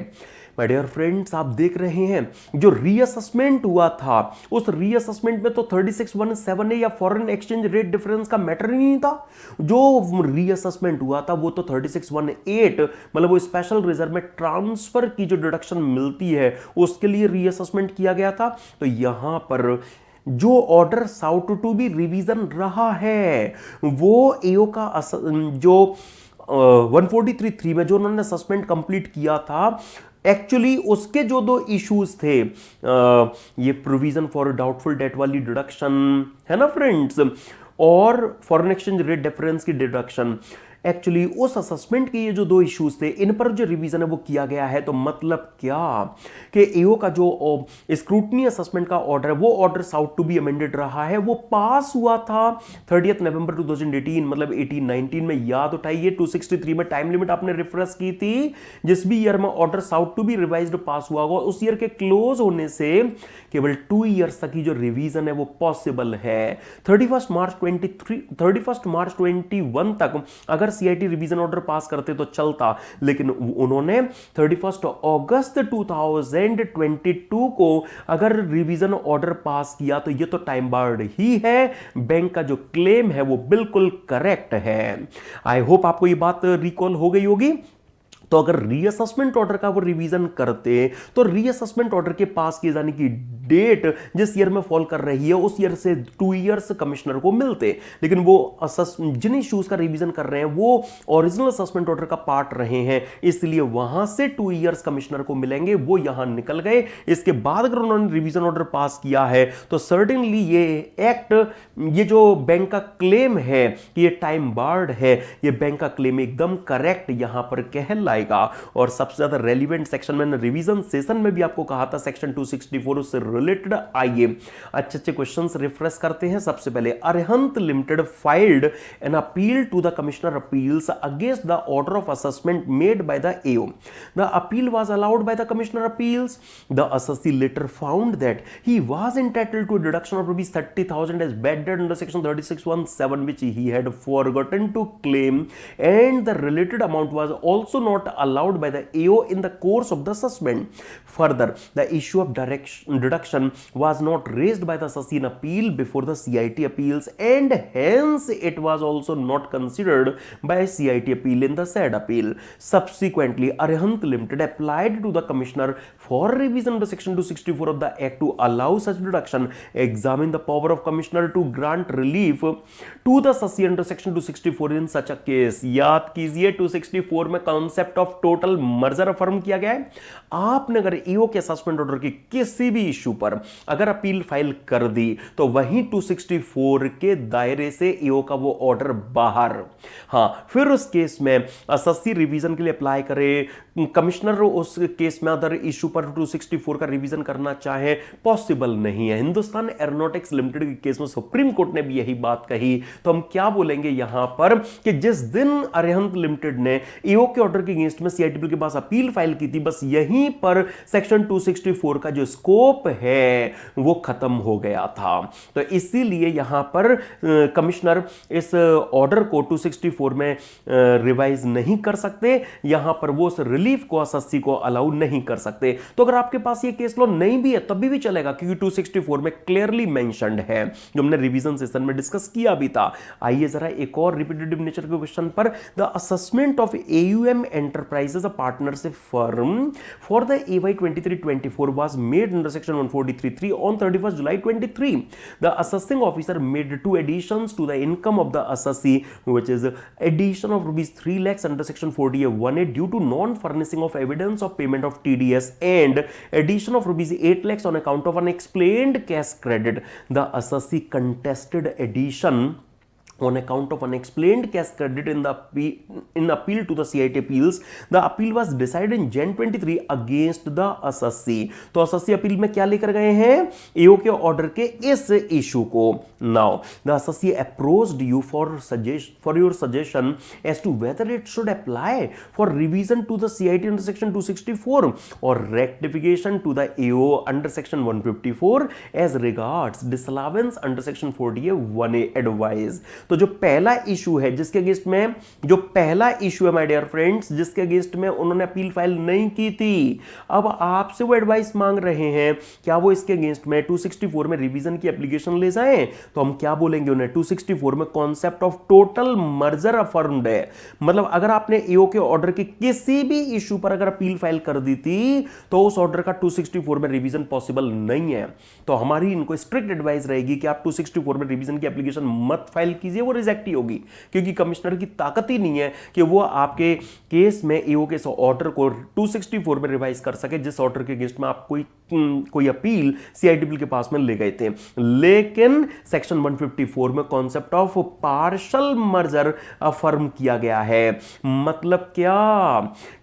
S1: माय डियर फ्रेंड्स, आप देख रहे हैं जो रीअसेसमेंट हुआ था उस रीअसेसमेंट में तो 36(1)(7)(a) या फॉरेन एक्सचेंज रेट डिफरेंस का मैटर ही नहीं था। जो रीअसेसमेंट हुआ था वो तो 36(1)(8) मतलब वो स्पेशल रिजर्व में ट्रांसफर की जो डिडक्शन मिलती है उसके लिए रीअसेसमेंट किया गया था। तो यहां पर जो order sought to be revision रहा है वो एओ का जो 143(3) में जो उन्होंने सस्पेंड कंप्लीट किया था, एक्चुअली उसके जो दो इश्यूज थे, ये प्रोविजन फॉर डाउटफुल डेट वाली डिडक्शन है ना फ्रेंड्स, और फॉरेन एक्सचेंज रेट डिफरेंस की डिडक्शन, एक्चुअली उस असेसमेंट के ये जो दो इश्यूज थे इन पर जो रिवीजन है वो किया गया है। तो मतलब क्या कि एओ का जो स्क्रूटनी असेसमेंट का ऑर्डर है वो order sought to be amended रहा है, वो पास हुआ था 30 नवंबर 2018, मतलब 18-19 में। याद उठाइए 263 में टाइम लिमिट आपने रिफ्रेश की थी, जिस भी ईयर में order sought to be revised pass हुआ होगा उस ईयर के क्लोज होने से केवल 2 ईयर्स तक की जो रिवीजन है वो पॉसिबल है। 31 मार्च 21 तक अगर सीआईटी रिवीजन ऑर्डर पास करते तो चलता, लेकिन उन्होंने 31 अगस्त 2022 को अगर रिवीजन ऑर्डर पास किया, तो ये तो टाइम बार्ड ही है। बैंक का जो क्लेम है वो बिल्कुल करेक्ट है। आई होप आपको ये बात रिकॉल हो गई होगी। तो अगर रीअसेसमेंट ऑर्डर का वो रिवीजन करते तो रीअसेसमेंट ऑर्डर के पास किए जाने की डेट जिस ईयर में फॉल कर रही है उस ईयर से 2 ईयर्स कमिश्नर को मिलते, लेकिन वो जिन इश्यूज का रिवीजन कर रहे हैं वो ओरिजिनल असेसमेंट ऑर्डर का पार्ट रहे हैं, इसलिए वहां से 2 ईयर्स कमिश्नर को मिलेंगे, वो यहां निकल गए। इसके बाद अगर उन्होंने रिवीजन ऑर्डर पास किया है तो सर्टेनली ये एक्ट, ये जो बैंक का क्लेम है कि ये टाइम बार्ड है, ये बैंक का क्लेम एकदम करेक्ट यहां पर कहलाएगा। और सबसे ज्यादा रेलिवेंट सेक्शन मैंने रिवीजन सेशन में भी आपको कहा था सेक्शन 264 उससे रिलेटेड। आइए अच्छे क्वेश्चंस रिफ्रेश करते हैं। सबसे पहले Arihant limited filed an appeal to the commissioner appeals against the order of assessment made by the AO. The appeal was allowed by the commissioner appeals. The assessee later found that he was entitled to a deduction of rupees 30,000 as bad debt under section 3617 which he had forgotten to claim, and the related amount was also not allowed by the AO in the course of the assessment. Further, the issue of deduction was not raised by the assessee in appeal before the CIT appeals, and hence it was also not considered by CIT appeal in the said appeal. Subsequently, Arihant Limited applied to the commissioner for revision under section 264 of the act to allow such deduction, examine the power of commissioner to grant relief to the assessee under section 264 in such a case. याद कीजिए 264 में concept of total merger affirm किया गया है। आपने अगर EO के assessment order की किसी भी इश्यू पर अगर अपील फाइल कर दी तो वहीं 264 के दायरे से ईओ का वो ऑर्डर बाहर। हां, फिर उस केस में असेसी रिवीजन के लिए अप्लाई करे, कमिश्नर उस केस में अदर इश्यू पर 264 का रिवीजन करना चाहे, पॉसिबल नहीं है। हिंदुस्तान एरोनॉटिक्स लिमिटेड के केस में सुप्रीम कोर्ट ने भी यही बात कही। तो हम क्या बोलेंगे यहां पर कि जिस दिन अरिहंत लिमिटेड ने ईओ के ऑर्डर के अगेंस्ट में सीआईटी के पास अपील फाइल की थी, बस यहीं पर सेक्शन 264 का जो स्कोप है वो खत्म हो गया था। तो इसीलिए यहां पर कमिश्नर इस ऑर्डर को 264 में रिवाइज नहीं कर सकते, यहां पर वो उस रिलीफ को असेसी को अलाउ नहीं कर सकते। तो अगर आपके पास ये केस लॉ नहीं भी है तब भी चलेगा, क्योंकि 264 में क्लियरली मेंशन्ड है, जो हमने रिवीजन सेशन में डिस्कस किया भी था। आइए जरा एक और रिपीटेटिव नेचर के क्वेश्चन पर। The assessment of AUM enterprises a partnership firm for the AY 23-24 was made under section 143(3) on 31st July 23. The assessing officer made 2 additions to the income of the assessee, which is addition of rupees 3 lakhs under section 48(1)(a) due to non-furnishing of evidence of payment of TDS, and addition of rupees 8 lakhs on account of unexplained cash credit. The assessee contested addition on account of unexplained cash credit in appeal to the CIT appeals. The appeal was decided in Jan 23 against the assessee. तो assessee appeal में क्या लेकर गए हैं? AO के order के इस issue को। Now the assessee approached you for your suggestion as to whether it should apply for revision to the CIT under section 264 or rectification to the AO under section 154 as regards disallowance under section 48(1)(a) advice. तो जो पहला issue है जिसके against में, जो पहला issue है my dear friends, जिसके अगेंस्ट में उन्होंने अपील फाइल नहीं की थी, अब आपसे वो एडवाइस मांग रहे हैं क्या वो इसके अगेंस्ट में 264 में रिवीजन की एप्लीकेशन ले जाएं। तो हम क्या बोलेंगे उन्हें, 264 में concept of total merger affirmed है। मतलब अगर आपने ईओ के ऑर्डर के किसी भी इशू पर अगर अपील फाइल कर दी थी तो उस ऑर्डर का 264 में रिवीजन पॉसिबल नहीं है। तो हमारी इनको स्ट्रिक्ट एडवाइस रहेगी कि आप 264 में रिवीजन की एप्लीकेशन मत फाइल कीजिए, चीज है वो रिजेक्ट ही होगी, क्योंकि कमिश्नर की ताकत ही नहीं है कि वो आपके केस में ईओ के ऑर्डर को 264 में रिवाइज कर सके, जिस ऑर्डर के अगेंस्ट में आप कोई अपील सीआईडीपी के पास में ले गए थे। लेकिन सेक्शन 154 में concept of partial merger affirm किया गया है। मतलब क्या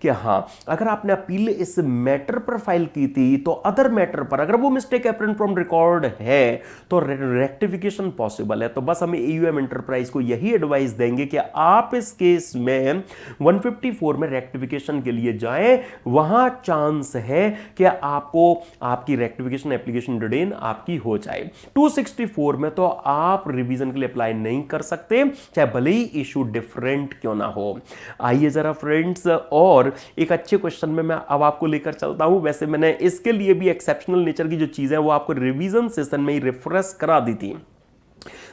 S1: कि हां, अगर आपने अपील इस मैटर पर फाइल की थी तो अदर मैटर पर अगर वो मिस्टेक एपरेंट फ्रॉम रिकॉर्ड है तो रेक्टिफिकेशन पॉसिबल है। तो बस हमें एयूएम एंटरप्राइज को यही एडवाइस देंगे कि आप इस केस में 154 में रेक्टिफिकेशन के लिए जाएं, वहां चांस है कि आपको आपकी रेक्टिफिकेशन एप्लीकेशन डिडेन आपकी हो जाए। 264 में तो आप रिवीजन के लिए अप्लाई नहीं कर सकते, चाहे भले ही इशू डिफरेंट क्यों ना हो। आइए जरा फ्रेंड्स, और एक अच्छे क्वेश्चन में मैं अब आपको लेकर चलता हूं। वैसे मैंने इसके लिए भी एक्सेप्शनल नेचर की जो चीजें हैं वो आपको रिवीजन सेशन में ही रिफ्रेश करा दी थी।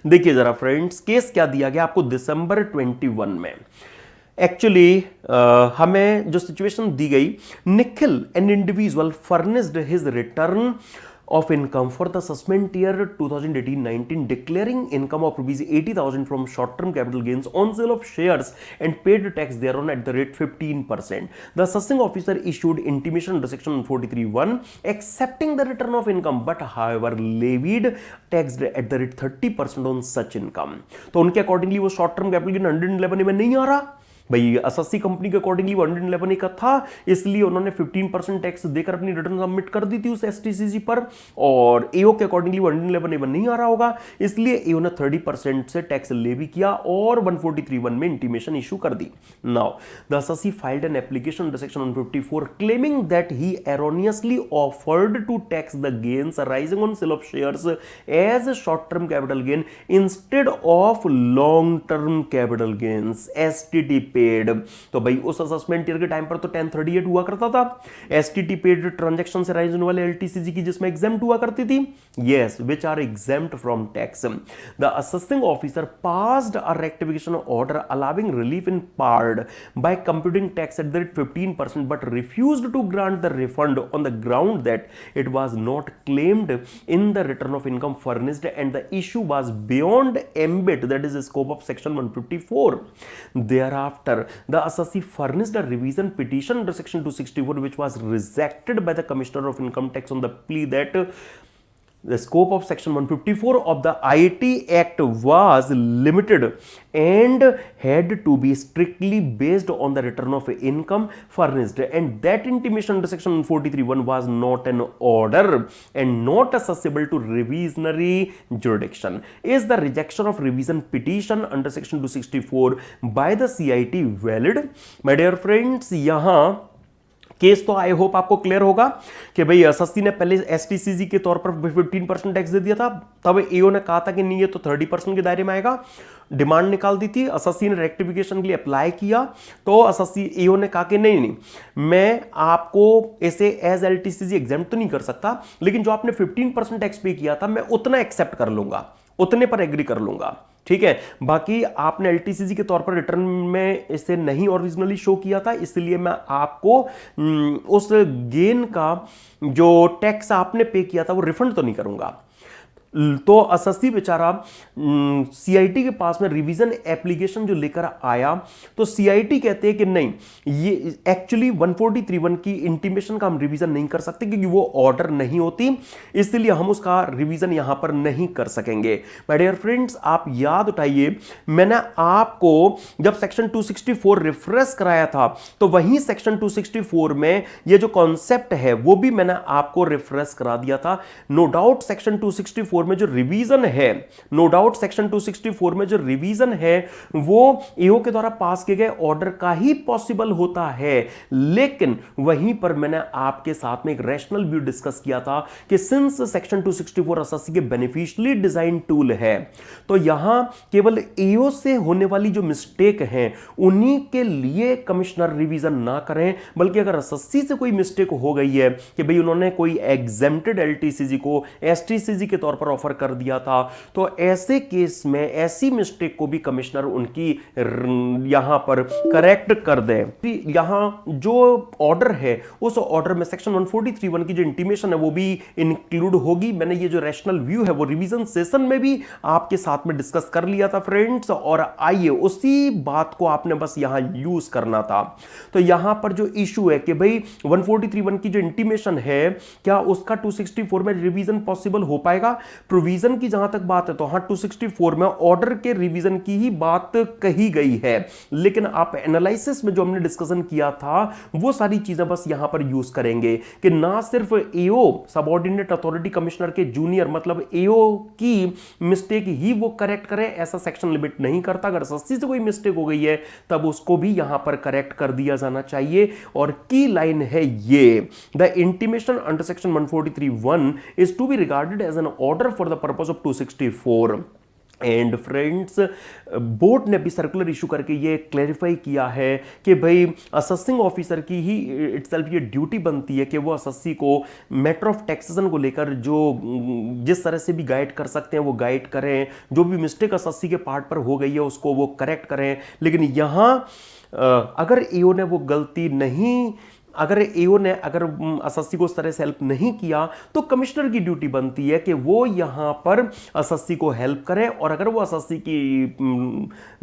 S1: देखिए जरा फ्रेंड्स, केस क्या दिया गया आपको दिसंबर 21 में। एक्चुअली हमें जो सिचुएशन दी गई, Nikhil an individual furnished his return of income for the assessment year 2018-19, declaring income of rupees 80,000 from short-term capital gains on sale of shares and paid tax thereon at the rate 15%. The assessing officer issued intimation under section 143(1) accepting the return of income, but however levied tax at the rate 30% on such income. तो उनके accordingly वो short term capital gain 111 में नहीं आ रहा भाई। SSC company के accordingly 111 का था, इसलिए उन्होंने 15% टैक्स देकर अपनी रिटर्न सबमिट कर दी थी उस एसटीसीजी पर, और एओ के अकॉर्डिंगली 111 नहीं आ रहा होगा, इसलिए एओ ने 30% से टैक्स लेवी किया और 143(1) में इंटीमेशन इशू कर दी। Now the SSC filed an application under section 154 claiming that he erroneously offered to tax the gains arising on sale of shares as short term capital gain instead of long term capital gains, STT paid. तो भाई उस assessment year के time पर तो 1038 हुआ करता था, STT paid transaction से राइज होने वाले एलटीसीजी की जिसमें एग्जेम्प्ट हुआ करती थी, yes, which are exempt from tax. The assessing officer passed a rectification order allowing relief in part by computing tax at the rate 15% but refused to grant the refund on the ground that it was not claimed in the return of income furnished and the issue was beyond ambit, that is scope of section 154। Thereafter, the assessee furnished a revision petition under section 264 which was rejected by the Commissioner of Income Tax on the plea that the scope of section 154 of the IT Act was limited and had to be strictly based on the return of income furnished, and that intimation under section 143(1) was not an order and not accessible to revisionary jurisdiction. Is the rejection of revision petition under section 264 by the CIT valid? My dear friends, यहाँ case तो आई hope आपको clear होगा कि भाई SSC ने पहले STCG के तौर पर 15% टैक्स दे दिया था, तब एओ ने कहा था कि नहीं ये तो 30% के दायरे में आएगा, डिमांड निकाल दी थी, एसएससी ने रेक्टिफिकेशन के लिए अप्लाई किया, तो एसएससी एओ ने कहा कि नहीं मैं आपको ऐसे एज एलटीसीजी एग्जाम्प्ट तो नहीं कर सकता, लेकिन जो आपने 15% टैक्स पे किया था मैं उतना एक्सेप्ट कर लूंगा, उतने पर एग्री कर लूंगा, ठीक है। बाकी आपने एलटीसीजी के तौर पर रिटर्न में इसे नहीं ओरिजिनली शो किया था, इसलिए मैं आपको उस गेन का जो टैक्स आपने पे किया था वो रिफंड तो नहीं करूंगा। तो एसएससी बेचारा सीआईटी के पास में रिवीजन एप्लीकेशन जो लेकर आया, तो सीआईटी कहते हैं कि नहीं, ये एक्चुअली 143(1) की इंटीमेशन का हम रिवीजन नहीं कर सकते क्योंकि वो ऑर्डर नहीं होती, इसलिए हम उसका रिवीजन यहां पर नहीं कर सकेंगे। माय डियर फ्रेंड्स, आप याद उठाइए, मैंने आपको जब सेक्शन 264 रिफ्रेश कराया था तो वहीं सेक्शन 264 में ये जो कॉन्सेप्ट है वो भी मैंने आपको रिफ्रेश करा दिया था। नो डाउट सेक्शन 264 में जो रिवीजन है, नो डाउट सेक्शन 264 में जो रिवीजन है वो ईओ के द्वारा पास किए गए ऑर्डर का ही पॉसिबल होता है, लेकिन वहीं पर मैंने आपके साथ में एक रैशनल व्यू डिस्कस किया था कि सिंस सेक्शन 264 एसएससी के बेनिफिशियली डिजाइन टूल है, तो यहां केवल ईओ से होने वाली जो मिस्टेक है उन्हीं के लिए कमिश्नर रिवीजन ना करें, बल्कि अगर एसएससी से कोई मिस्टेक हो गई है कि भाई उन्होंने कोई एग्जेम्प्टेड एलटीसीजी को एसटीसीजी के तौर पर ऑर्डर ऑफर कर दिया था। तो ऐसे केस में ऐसी मिस्टेक को भी कमिश्नर उनकी यहां पर करेक्ट कर दे। यहां जो ऑर्डर है उस ऑर्डर में सेक्शन 143(1) की जो इंटीमेशन है वो भी इंक्लूड होगी। मैंने ये जो रैशनल व्यू है वो रिवीजन सेशन में भी आपके साथ में डिस्कस कर लिया था फ्रेंड्स, और आइए उसी बात को आपने बस यहां यूज करना था। तो यहां पर जो इशू है कि भाई 143(1) की जो इंटीमेशन है क्या उसका 264 में रिवीजन पॉसिबल हो पाएगा। प्रोविजन की जहां तक बात है तो हाँ 264 में ऑर्डर के रिवीजन की ही बात कही गई है, लेकिन आप एनालिसिस में जो हमने डिस्कशन किया था वो सारी चीजें बस यहां पर यूज करेंगे कि ना सिर्फ एओ सबऑर्डिनेट अथॉरिटी कमिश्नर के जूनियर मतलब एओ की मिस्टेक ही वो करेक्ट करे, ऐसा सेक्शन लिमिट नहीं करता। अगर सस्ती से कोई मिस्टेक हो गई है तब उसको भी यहां पर करेक्ट कर दिया जाना चाहिए। और की लाइन है ये, the intimation under section 143(1) is to be regarded as an order for the purpose of 264। And friends, board ने भी सर्कुलर इशू करके ये क्लैरिफाई किया है कि भाई असेसिंग ऑफिसर की ही इटसेल्फ ये ड्यूटी बनती है कि वो असेसी को मैटर ऑफ टैक्सेशन को लेकर जो जिस तरह से भी गाइड कर सकते हैं वो गाइड करें, जो भी मिस्टेक असेसी के पार्ट पर हो गई है उसको वो करेक्ट करें। लेकिन यहां अगर ईओ ने वो गलती नहीं, अगर एओ ने अगर असेसी को उस तरह से हेल्प नहीं किया तो कमिश्नर की ड्यूटी बनती है कि वो यहां पर असेसी को हेल्प करें, और अगर वो असेसी की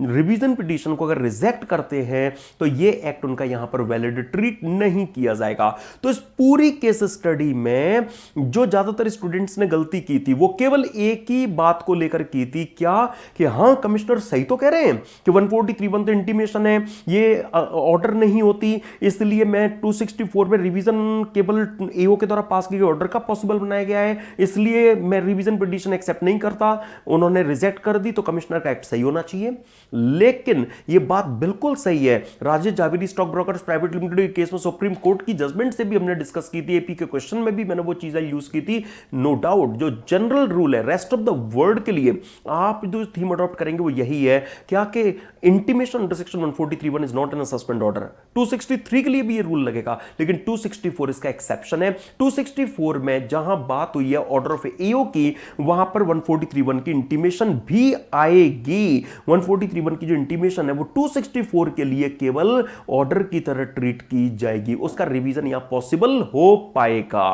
S1: रिवीजन पिटीशन को अगर रिजेक्ट करते हैं तो ये एक्ट उनका यहां पर वैलिड ट्रीट नहीं किया जाएगा। तो इस पूरी केस स्टडी में जो ज्यादातर स्टूडेंट्स ने गलती की थी वो केवल एक ही बात को लेकर की थी, क्या कि हां कमिश्नर सही तो कह रहे हैं कि 143(1) तो इंटीमेशन है, ये ऑर्डर नहीं होती, इसलिए मैं 264 में रिवीजन केवल एओ के द्वारा पास किए गए ऑर्डर का पॉसिबल बनाया गया है, इसलिए मैं रिवीजन पिटीशन एक्सेप्ट नहीं करता। उन्होंने रिजेक्ट कर दी तो कमिश्नर का एक्ट सही होना चाहिए। लेकिन यह बात बिल्कुल सही है, Rajesh Jhaveri stock brokers private limited के केस में सुप्रीम कोर्ट की जजमेंट से भी हमने डिस्कस की थी, एपी के क्वेश्चन में भी मैंने वो चीजें यूज की थी। नो डाउट जो जनरल रूल है रेस्ट ऑफ द वर्ल्ड के लिए आप जो थीम अडॉप्ट करेंगे वो यही है क्या कि intimation under section 143(1) is not an suspend order. 263 के लिए भी ये रूल लगेगा, लेकिन 264 इसका एक्सेप्शन है। 264 में जहां बात हुई है ऑर्डर ऑफ एओ की, वहां पर 143(1) की इंटीमेशन भी आएगी। 143(1) की जो इंटीमेशन है वो 264 के लिए केवल ऑर्डर की तरह ट्रीट की जाएगी, उसका रिवीजन यहां पॉसिबल हो पाएगा।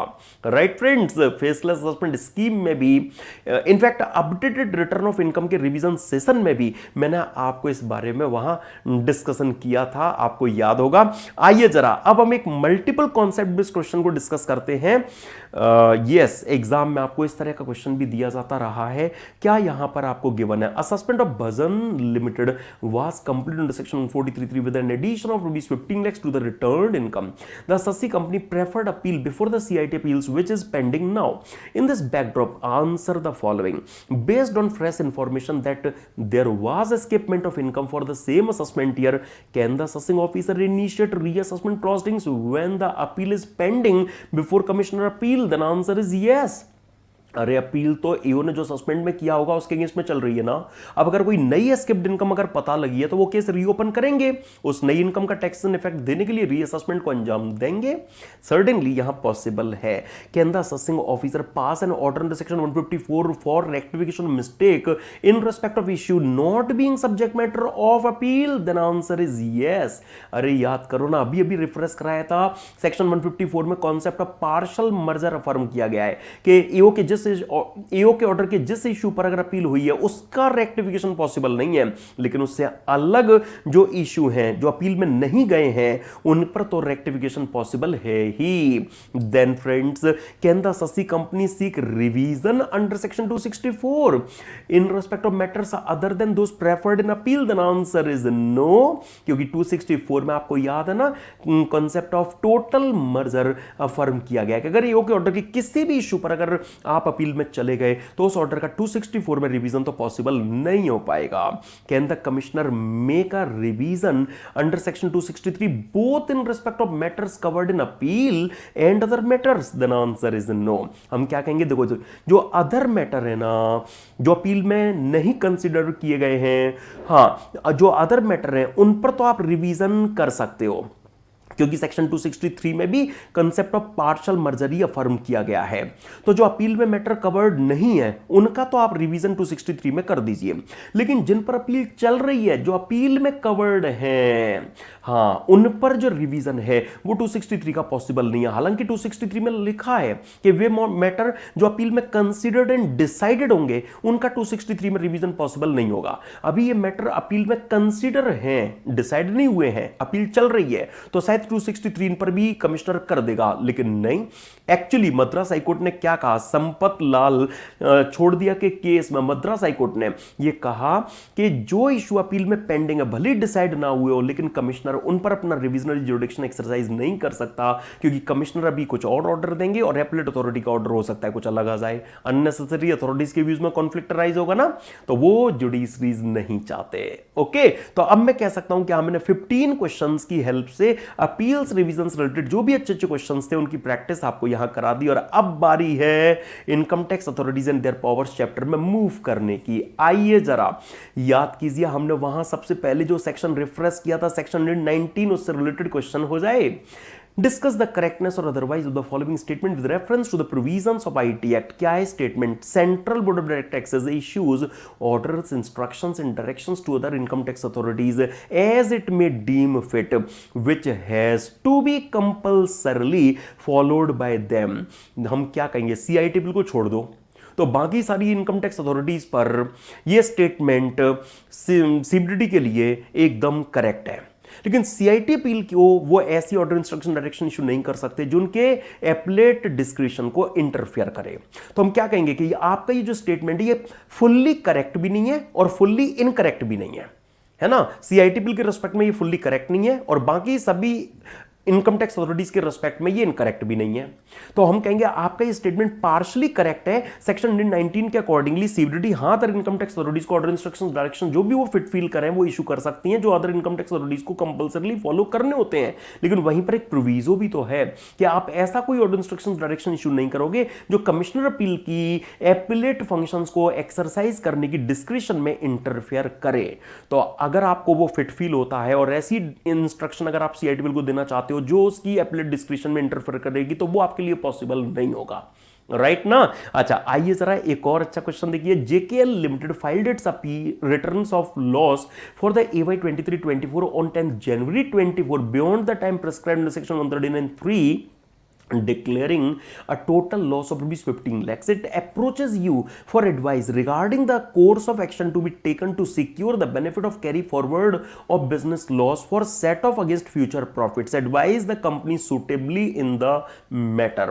S1: Right friends, faceless suspend scheme में भी, in fact updated return of income के रिवीजन सेशन में भी मैंने आपको इस बारे में वहां डिस्कशन किया था, आपको याद होगा। आइए जरा अब हम एक मल्टीपल कॉन्सेप्ट बेस्ड क्वेश्चन को डिस्कस करते हैं। यस, एग्जाम में आपको इस तरह का क्वेश्चन भी दिया जाता रहा है। क्या यहां पर आपको गिवन है assessment of Bhajan limited was complete under section 143(3) with an addition of ₹15 lakhs to the returned income. The assessee company preferred appeal before the CIT appeals which is pending now. In this backdrop answer the following based on fresh information that there was escapement of income for the same assessment year, can the assessing officer initiate reassessment proceedings when the appeal is pending before commissioner appeal? Then answer is yes. अरे appeal तो एओ ने जो suspend में किया होगा उसके against में चल रही है ना। अब अगर कोई नई एस्केप्ड इनकम अगर पता लगी है तो वो केस रीओपन करेंगे, उस नई इनकम का टैक्सेशन इफेक्ट देने के लिए रीअसेसमेंट को अंजाम देंगे। सर्टेनली यहां पॉसिबल है। Can the assessing officer pass an order under section 154 for rectification mistake in respect of issue not being subject matter of appeal? Then answer is yes. अरे याद करो ना, अभी अभी रिफ्रेश कराया था, सेक्शन 154 में concept of partial merger affirm किया गया है कि एओ के एओ के ऑर्डर के जिस इश्यू पर अगर अपील हुई है उसका रेक्टिफिकेशन पॉसिबल नहीं है, लेकिन उससे अलग जो इश्यू हैं जो अपील में नहीं गए हैं उन पर तो रेक्टिफिकेशन पॉसिबल है ही। Then friends, can the assessee company seek revision under section 264 in respect of matters other than those preferred in appeal? Then answer is no, क्योंकि 264 में आपको याद है ना concept of total merger affirm किया गया है कि अगर एओ के ऑर्डर के किसी भी इश्यू पर अगर आप अपील में चले गए तो उस ऑर्डर का 264 में रिवीजन तो पॉसिबल नहीं हो पाएगा। Can the commissioner make a revision under section 263 both in respect of matters covered in appeal and other matters? Then answer is no. हम क्या कहेंगे, देखो जो अदर मैटर है ना जो अपील में नहीं कंसिडर किए गए हैं, हां जो अदर मैटर है उन पर तो आप रिवीजन कर सकते हो, क्योंकि सेक्शन 263 में भी कंसेप्ट ऑफ पार्शियल मर्जरी अफर्म किया गया है। तो जो अपील में मैटर कवर्ड नहीं है उनका तो आप रिवीजन 263 में कर दीजिए, लेकिन जिन पर अपील चल रही है, जो अपील में कवर्ड हैं, हाँ, उन पर जो रिवीजन है वो 263 का पॉसिबल नहीं है। हालांकि 263 में लिखा है कि वे मैटर जो अपील में कंसीडर्ड एंड डिसाइडेड होंगे उनका 263 में रिवीजन पॉसिबल नहीं होगा। अभी ये मैटर अपील में कंसीडर हैं, डिसाइड नहीं हुए हैं, अपील चल रही है, तो शायद 263 पर भी कमिश्नर कर देगा, लेकिन नहीं। एक्चुअली मद्रास हाईकोर्ट ने क्या कहा, संपत लाल छोड़ दिया के केस में मद्रास हाईकोर्ट ने यह कहा कि जो इशू अपील में पेंडिंग है, भले डिसाइड ना हुए हो, लेकिन कमिश्नर उन पर अपना रिविजनल ज्यूरिडिक्शन एक्सरसाइज नहीं कर सकता, क्योंकि कमिश्नर अभी कुछ और ऑर्डर देंगे और एपीलेट अथॉरिटी का ऑर्डर हो सकता है कुछ अलग आ जाए, अननेसेसरी अथॉरिटीज के व्यूज में कॉन्फ्लिक्ट राइज होगा ना, तो वो जुडिशरीज नहीं चाहते। ओके, तो अब मैं कह सकता हूं कि हमने 15 क्वेश्चंस की हेल्प से अपील्स रिवीजन रिलेटेड जो भी अच्छे अच्छे क्वेश्चंस थे उनकी प्रैक्टिस आपको यहां करा दी, और अब बारी है income tax authorities and there powers chapter में मूव करने की। आइए जरा याद कीजिए, हमने वहां सबसे पहले जो सेक्शन रिफ्रेश किया था सेक्शन 19, उससे रिलेटेड क्वेश्चन हो जाए। Discuss the correctness or otherwise of the following statement with reference to the provisions of IT Act। क्या है statement? Central board of direct taxes issues orders, instructions and directions to other income tax authorities as it may deem fit, which has to be compulsorily followed by them। हम क्या कहेंगे, CIT bill को छोड़ दो, तो बाकी सारी income tax authorities पर यह स्टेटमेंट सीबीडीटी के लिए एकदम करेक्ट है। लेकिन सीआईटी अपील को वो ऐसी ऑर्डर, इंस्ट्रक्शन, डायरेक्शन इशू नहीं कर सकते जो उनके एपलेट डिस्क्रिप्शन को इंटरफेयर करे। तो हम क्या कहेंगे कि आपका ये जो स्टेटमेंट है ये फुल्ली करेक्ट भी नहीं है और फुल्ली इनकरेक्ट भी नहीं है ना। सीआईटी बिल के रिस्पेक्ट में ये फुल्ली करेक्ट नहीं है और बाकी सभी इनकम टैक्स अथॉरिटीज के रिस्पेक्ट में ये इनकरेक्ट भी नहीं है। तो हम कहेंगे आपका ये स्टेटमेंट पार्शियली करेक्ट है। सेक्शन 19 के अकॉर्डिंगली सीबीडीटी हाँ अदर इनकम टैक्स अथॉरिटीज को ऑर्डर, इंस्ट्रक्शंस, डायरेक्शन जो भी वो फिट फील करें वो इशू कर सकती हैं, जो अदर इनकम टैक्स अथॉरिटीज को कंपल्सरली फॉलो करने होते हैं। लेकिन वहीं पर एक प्रोविजो भी तो है कि आप ऐसा कोई ऑर्डर, इंस्ट्रक्शंस, डायरेक्शन इशू नहीं करोगे जो कमिश्नर अपील की एपीलेट फंक्शंस को एक्सरसाइज करने की डिस्क्रिप्शन में इंटरफेयर करे। तो अगर आपको वो फिट फील होता है और ऐसी इंस्ट्रक्शन अगर आप सीआईटी बिल को देना चाहते हो जो उसकी एपीलेट डिस्क्रिप्शन में इंटरफेयर करेगी, तो वो आपके लिए पॉसिबल नहीं होगा, राइट ना। अच्छा, आइए जरा एक और अच्छा क्वेश्चन देखिए। JKL limited filed its returns of loss for the AY 23-24 on 10 January 24 beyond the time prescribed in section 139(3), declaring a total loss of rupees 15 lakhs. It approaches you for advice regarding the course of action to be taken to secure the benefit of carry forward of business loss for set off against future profits. Advise the company suitably in the matter.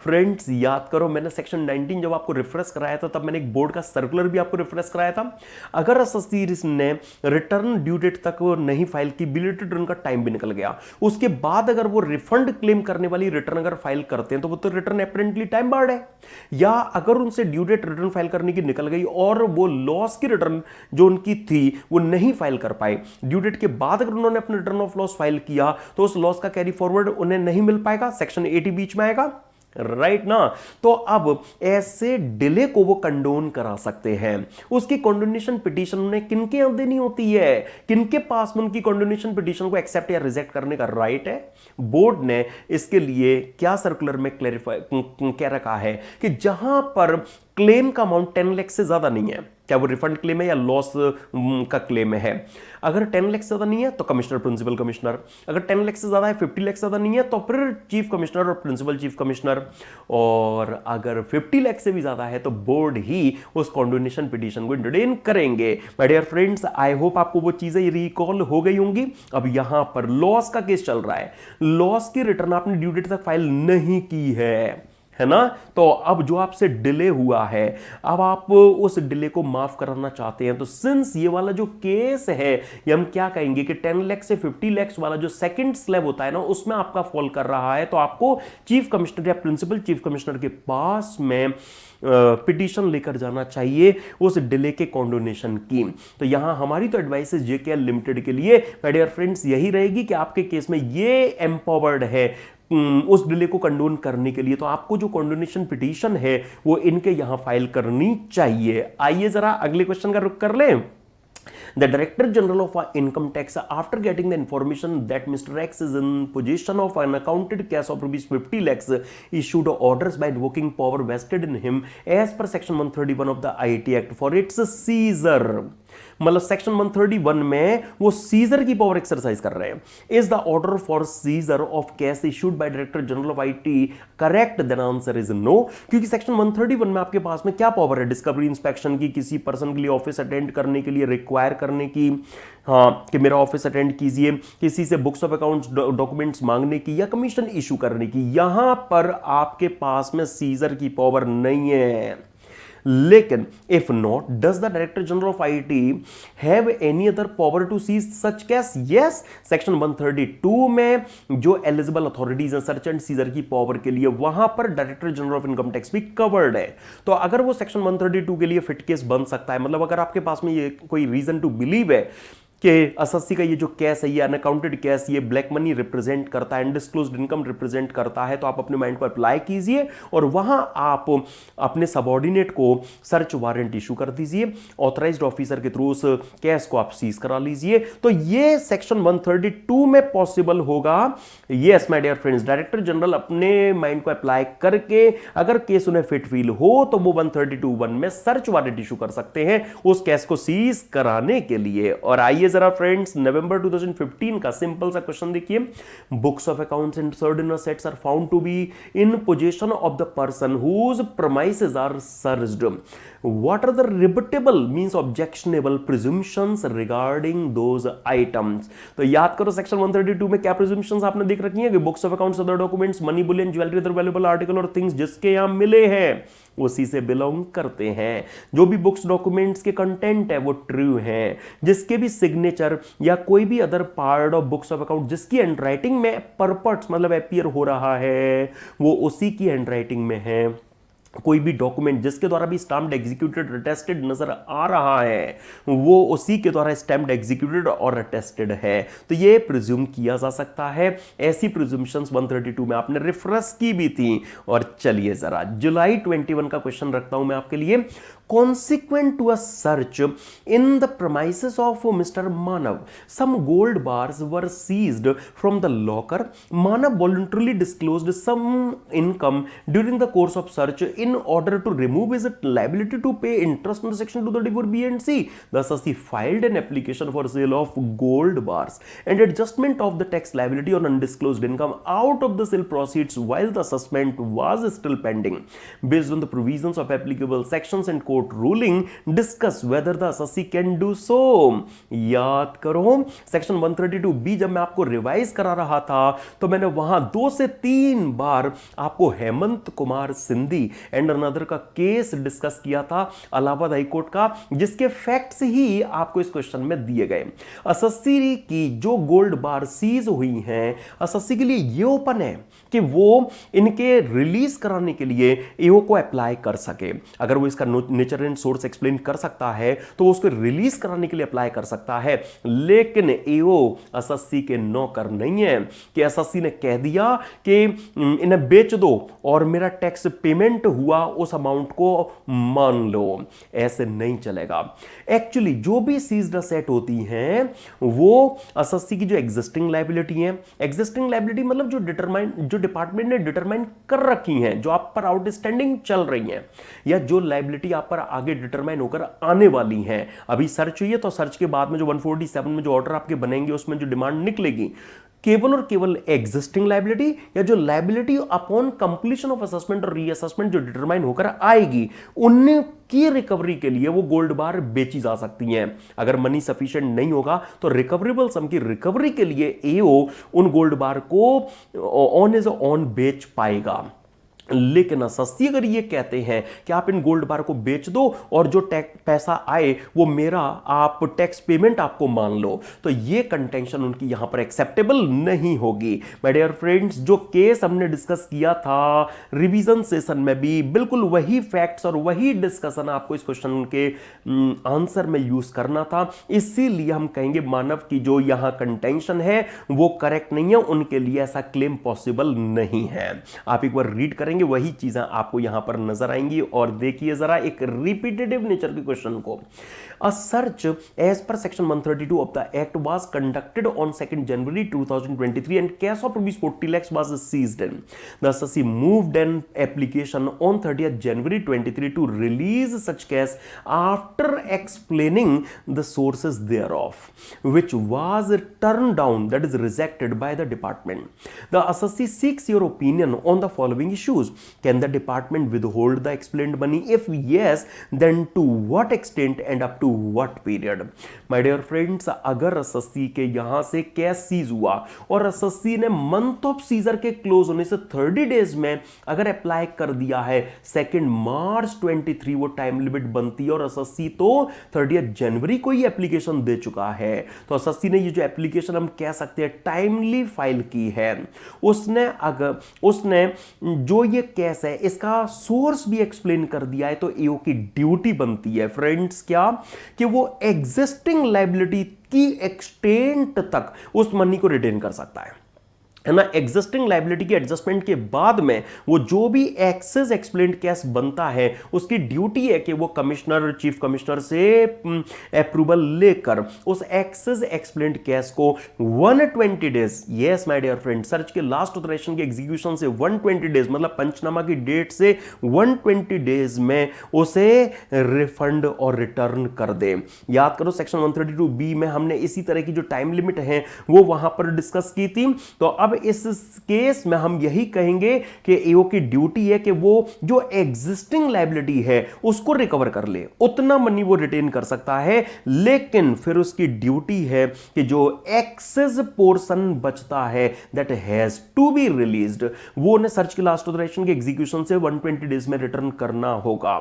S1: Friends, याद करो मैंने section 19 जब आपको refresh कराया था तब मैंने एक बोर्ड का सर्कुलर भी आपको रिफ्रेश कराया था। अगर एसएससी ने रिटर्न ड्यू डेट तक वो नहीं फाइल की, बिलेटेड रिटर्न का टाइम भी निकल गया, उसके बाद अगर वो रिफंड क्लेम करने वाली रिटर्न अगर फाइल करते हैं तो वो तो रिटर्न अपरेंटली टाइम बार्ड है। या अगर उनसे ड्यू डेट रिटर्न फाइल करने की निकल गई और वो लॉस की रिटर्न जो उनकी थी वो नहीं फाइल कर पाए, ड्यू डेट के बाद अगर उन्होंने अपने रिटर्न ऑफ लॉस फाइल किया तो उस लॉस का कैरी फॉरवर्ड उन्हें नहीं मिल पाएगा, सेक्शन 80 बीच में आएगा, राइट ना। तो अब ऐसे डिले को वो कंडोन करा सकते हैं। उसकी कंडोनेशन पिटीशन उन्हें किनके यहां देनी होती है, किनके पास में उनकी कंडोनेशन पिटीशन को एक्सेप्ट या रिजेक्ट करने का राइट है। बोर्ड ने इसके लिए क्या सर्कुलर में क्लैरिफाई क्या रखा है कि जहां पर क्लेम का अमाउंट 10 लाख से ज्यादा नहीं है, क्या वो रिफंड क्लेम है या लॉस का क्लेम है, अगर 10 लाख से ज्यादा नहीं है तो कमिश्नर, प्रिंसिपल कमिश्नर, अगर 10 लाख से ज्यादा है, 50 लाख से ज्यादा नहीं है तो फिर चीफ कमिश्नर और प्रिंसिपल चीफ कमिश्नर, और अगर 50 लाख से भी ज्यादा है तो बोर्ड ही उस कॉन्डोनेशन पिटीशन को एंटरटेन करेंगे। My dear friends, I hope आपको वो चीजें रिकॉल हो गई होंगी। अब यहां पर लॉस का केस चल रहा है, लॉस की रिटर्न आपने ड्यू डेट तक फाइल नहीं की है ना। तो अब जो आपसे डिले हुआ है, अब आप उस डिले को माफ कराना चाहते हैं, तो सिंस ये वाला जो केस है ये हम क्या कहेंगे कि 10 लाख से 50 लाख वाला जो सेकंड स्लैब होता है ना उसमें आपका फॉल कर रहा है, तो आपको चीफ कमिश्नर या प्रिंसिपल चीफ कमिश्नर के पास में पिटीशन लेकर जाना चाहिए उस डिले के कॉन्डोनेशन की। तो यहां हमारी तो एडवाइस है जेकेएल लिमिटेड के लिए माय डियर फ्रेंड्स यही रहेगी कि आपके केस में ये एम्पावर्ड है उस डिले को कंडोन करने के लिए, तो आपको जो कॉन्डोनेशन पिटीशन है वो इनके यहां फाइल करनी चाहिए। आइए जरा अगले क्वेश्चन का रुख कर लें। The director general of income tax after getting the information that mister x is in position of unaccounted cash of ₹50 lakhs issued orders by invoking power vested in him as per section 131 of the IT Act for its seizure। मतलब section 131 में वो scissor की power exercise कर रहे हैं। Is the order for seizure of cash issued by director general of IT correct? Then answer is no, क्योंकि section 131 में आपके पास में क्या पावर है? डिस्कवरी इंस्पेक्शन की, किसी पर्सन के लिए ऑफिस अटेंड करने के लिए रिक्वायर करने की, हाँ कि मेरा ऑफिस अटेंड कीजिए, किसी से बुक्स ऑफ अकाउंट्स डॉक्यूमेंट्स मांगने की या कमीशन इशू करने की। यहां पर आपके पास में सीजर की पावर नहीं है। लेकिन if not, does the director general of IT have any other power to seize such cash? Yes, section 132 में जो एलिजिबल अथॉरिटीज हैं सर्च एंड सीजर की पावर के लिए, वहां पर director general of income tax भी कवर्ड है। तो अगर वो सेक्शन 132 के लिए फिट केस बन सकता है, मतलब अगर आपके पास में ये कोई रीजन टू बिलीव है कि एसएससी का ये जो कैश है, ये अनअकाउंटेड कैश, ये ब्लैक मनी रिप्रेजेंट करता है, अनडिस्क्लोज्ड इनकम रिप्रेजेंट करता है, तो आप अपने माइंड को अप्लाई कीजिए और वहां आप अपने सबऑर्डिनेट को सर्च वारंट इशू कर दीजिए, ऑथराइज्ड ऑफिसर के थ्रू उस कैश को आप सीज करा लीजिए। तो ये सेक्शन 132 में पॉसिबल होगा। Yes my dear friends, director general अपने माइंड को अप्लाई करके अगर केस उन्हें फिट फील हो तो वो 132(1) में सर्च वारंट इशू कर सकते हैं उस कैश को सीज कराने के लिए। और आइए जरा फ्रेंड्स, नवंबर 2015 का सिंपल सा क्वेश्चन देखिए। Books of accounts and certain assets are found to be in position of the person whose premises are searched. What are the rebuttable means objectionable presumptions regarding those items? तो याद करो section 132 में क्या presumptions आपने देख रखी है कि books of accounts, other documents, money, Boolean, jewellery, other valuable article और थिंग्स जिसके यहां मिले हैं उसी से बिलोंग करते हैं। जो भी बुक्स डॉक्यूमेंट्स के कंटेंट है वो ट्रू है, जिसके भी सिग्नेचर या कोई भी other part of books of account जिसकी हैंडराइटिंग में परपर्ट्स मतलब अपीयर हो रहा है वो उसी की हैंडराइटिंग में है। कोई भी डॉक्यूमेंट जिसके द्वारा भी स्टैम्प्ड एग्जीक्यूटेड अटेस्टेड नजर आ रहा है वो उसी के द्वारा स्टैम्प्ड एग्जीक्यूटेड और अटेस्टेड है, तो ये प्रिज्यूम किया जा सकता है। ऐसी प्रिज्यूम्शंस 132 में आपने रेफरेंस की भी थी। और चलिए जरा जुलाई 21 का क्वेश्चन रखता हूं मैं आपके लिए। Consequent to a search in the premises of Mr. Manav, some gold bars were seized from the locker. Manav voluntarily disclosed some income during the course of search in order to remove his liability to pay interest under section 234 B and C. Thus, he filed an application for sale of gold bars and adjustment of the tax liability on undisclosed income out of the sale proceeds while the assessment was still pending. Based on the provisions of applicable sections and court ruling discuss whether the assessee can do so. याद करो section 132(b) जब मैं आपको revise करा रहा था तो मैंने वहां 2 से 3 बार आपको हेमंत कुमार सिंधी एंड अनदर का केस डिस्कस किया था इलाहाबाद हाई कोर्ट का, जिसके फैक्ट्स ही आपको इस क्वेश्चन में दिए गए। एसएससी की जो गोल्ड बार सीज हुई हैं, एसएससी के लिए ये ओपन है कि वो इनके रिलीज कराने के लिए ईओ को अप्लाई कर सके। अगर वो इसका नेचर एंड सोर्स एक्सप्लेन कर सकता है तो वो उसको रिलीज कराने के लिए अप्लाई कर सकता है। लेकिन ईओ एसएससी के नौकर नहीं है कि एसएससी ने कह दिया कि इन्हें बेच दो और मेरा टैक्स पेमेंट हुआ उस अमाउंट को मान लो, ऐसे नहीं चलेगा। एक्चुअली जो भी सीज्ड असेट होती हैं वो एसएससी की जो एग्जिस्टिंग लायबिलिटी है, एग्जिस्टिंग लायबिलिटी मतलब जो डिपार्टमेंट ने डिटरमाइन कर रखी हैं, जो आप पर आउटस्टैंडिंग चल रही हैं, या जो लायबिलिटी आप पर आगे डिटरमाइन होकर आने वाली हैं। अभी सर्च हुई है तो सर्च के बाद में जो 147 में जो ऑर्डर आपके बनेंगे उसमें जो डिमांड निकलेगी केवल और केवल एग्जिस्टिंग लायबिलिटी या जो liability upon completion of assessment और रीअसेसमेंट जो डिटरमाइन होकर आएगी उनकी रिकवरी के लिए वो गोल्ड बार बेची जा सकती हैं। अगर मनी सफिशिएंट नहीं होगा तो रिकवरेबल सम की रिकवरी के लिए एओ उन गोल्ड बार को ऑन एज ऑन बेच पाएगा। लेकिन एसएससी अगर ये कहते हैं कि आप इन गोल्ड बार को बेच दो और जो टैक्स पैसा आए वो मेरा, आप टैक्स पेमेंट आपको मान लो, तो ये कंटेंशन उनकी यहां पर एक्सेप्टेबल नहीं होगी। माय डियर फ्रेंड्स, जो केस हमने डिस्कस किया था रिवीजन सेशन में भी बिल्कुल वही फैक्ट्स और वही डिस्कशन आपको इस क्वेश्चन के आंसर में यूज करना था। इसीलिए हम कहेंगे मानव की जो यहां कंटेंशन है वो करेक्ट नहीं है, उनके लिए ऐसा क्लेम पॉसिबल नहीं है। आप एक बार रीड करेंगे करेंगे वही चीजें आपको यहां पर नजर आएंगी। और देखिए जरा एक रिपीटेटिव नेचर के क्वेश्चन को। A search as per section 132 of the act was conducted on 2nd January 2023 and cash of rupees 40 lakhs was seized. The SSC moved an application on 30th January 23 to release such cash after explaining the sources thereof, which was turned down, that is rejected by the department. The SSC seeks your opinion on the following issues. Can the department withhold the explained money? If yes, then to what extent and up to what period? My dear friends, अगर SSC के यहां से cash seize हुआ और SSC ने month of scissor के close होने से 30 डेज में अगर अप्लाई कर दिया है, 2 मार्च 23 वो टाइम लिमिट बनती है और एसएससी तो 30 जनवरी को ही एप्लीकेशन दे चुका है, तो एसएससी ने ये जो एप्लीकेशन हम कह सकते हैं टाइमली फाइल की है। उसने जो ये केस है इसका सोर्स भी एक्सप्लेन कर दिया है, तो ईओ की ड्यूटी बनती है फ्रेंड्स क्या, कि वो एग्जिस्टिंग लायबिलिटी की एक्सटेंट तक उस मनी को रिटेन कर सकता है ना। एग्जिस्टिंग लायबिलिटी की एडजस्टमेंट के बाद में वो जो भी एक्सेस एक्सप्लेन्ड कैश बनता है उसकी ड्यूटी है कि वो कमिश्नर, चीफ कमिश्नर से अप्रूवल लेकर उस एक्सेस एक्सप्लेन्ड कैश को 120 days, yes my dear friend, search के लास्ट ऑथराइजेशन के एग्जीक्यूशन से 120 डेज मतलब पंचनामा की डेट से 120 डेज में उसे रिफंड और रिटर्न कर दे। याद करो सेक्शन 132B में हमने इसी तरह की जो टाइम लिमिट है वो वहां पर डिस्कस की थी। तो अब इस केस में हम यही कहेंगे कि ईओ की ड्यूटी है कि वो जो एग्जिस्टिंग लायबिलिटी है उसको रिकवर कर ले, उतना मनी वो रिटेन कर सकता है, लेकिन फिर उसकी ड्यूटी है कि जो एक्सेस पोर्शन बचता है that has to be released, वो ने सर्च के लास्ट ऑथराइजेशन के एग्जीक्यूशन से 120 डेज में रिटर्न करना होगा।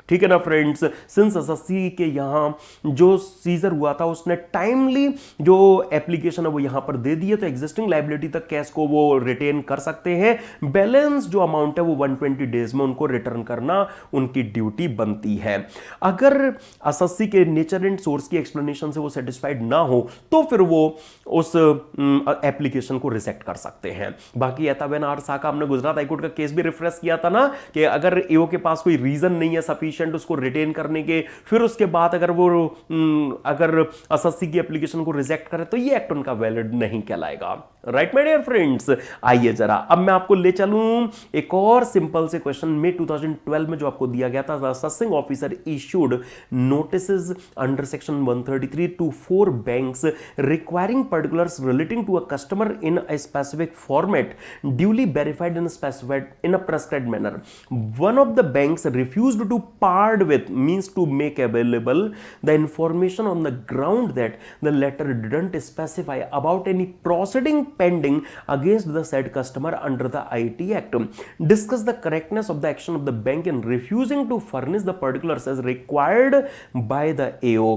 S1: ठीक है ना फ्रेंड्स, सिंस एसएससी के यहां जो सीजर हुआ था उसने टाइमली जो एप्लीकेशन है वो यहां पर दे दी है, तो एग्जिस्टिंग लायबिलिटी तक कैश को वो रिटेन कर सकते हैं। बैलेंस जो अमाउंट है वो 120 डेज में उनको रिटर्न करना उनकी ड्यूटी बनती है। अगर एसएससी के नेचर एंड सोर्स की एक्सप्लेनेशन से वो सेटिस्फाइड ना हो तो फिर वो उस एप्लीकेशन को रिजेक्ट कर सकते हैं। बाकी एताबेन आर साका, हमने गुजरात हाईकोर्ट का केस भी रिफ्रेश किया था ना कि अगर ईओ के पास कोई रीजन नहीं है सफिशिएंट उसको रिटेन करने के, फिर उसके बाद अगर एसएससी की एप्लीकेशन को रिजेक्ट करे तो ये एक्ट उनका वैलिड नहीं कहलाएगा। राइट माय डियर फ्रेंड्स, आइए जरा अब मैं आपको ले चलूं एक और सिंपल से क्वेश्चन में 2012 में जो आपको दिया गया था। Assessing officer issued notices under section 133 to 4 banks requiring particulars relating to a customer in a specific format duly verified in specified in a prescribed manner. One of the banks refused to part with means to make available the information on the ground that the letter didn't specify about any proceeding pending against the said customer under the IT Act. Discuss the correctness of the action of the bank in refusing to furnish the particulars as required by the AO.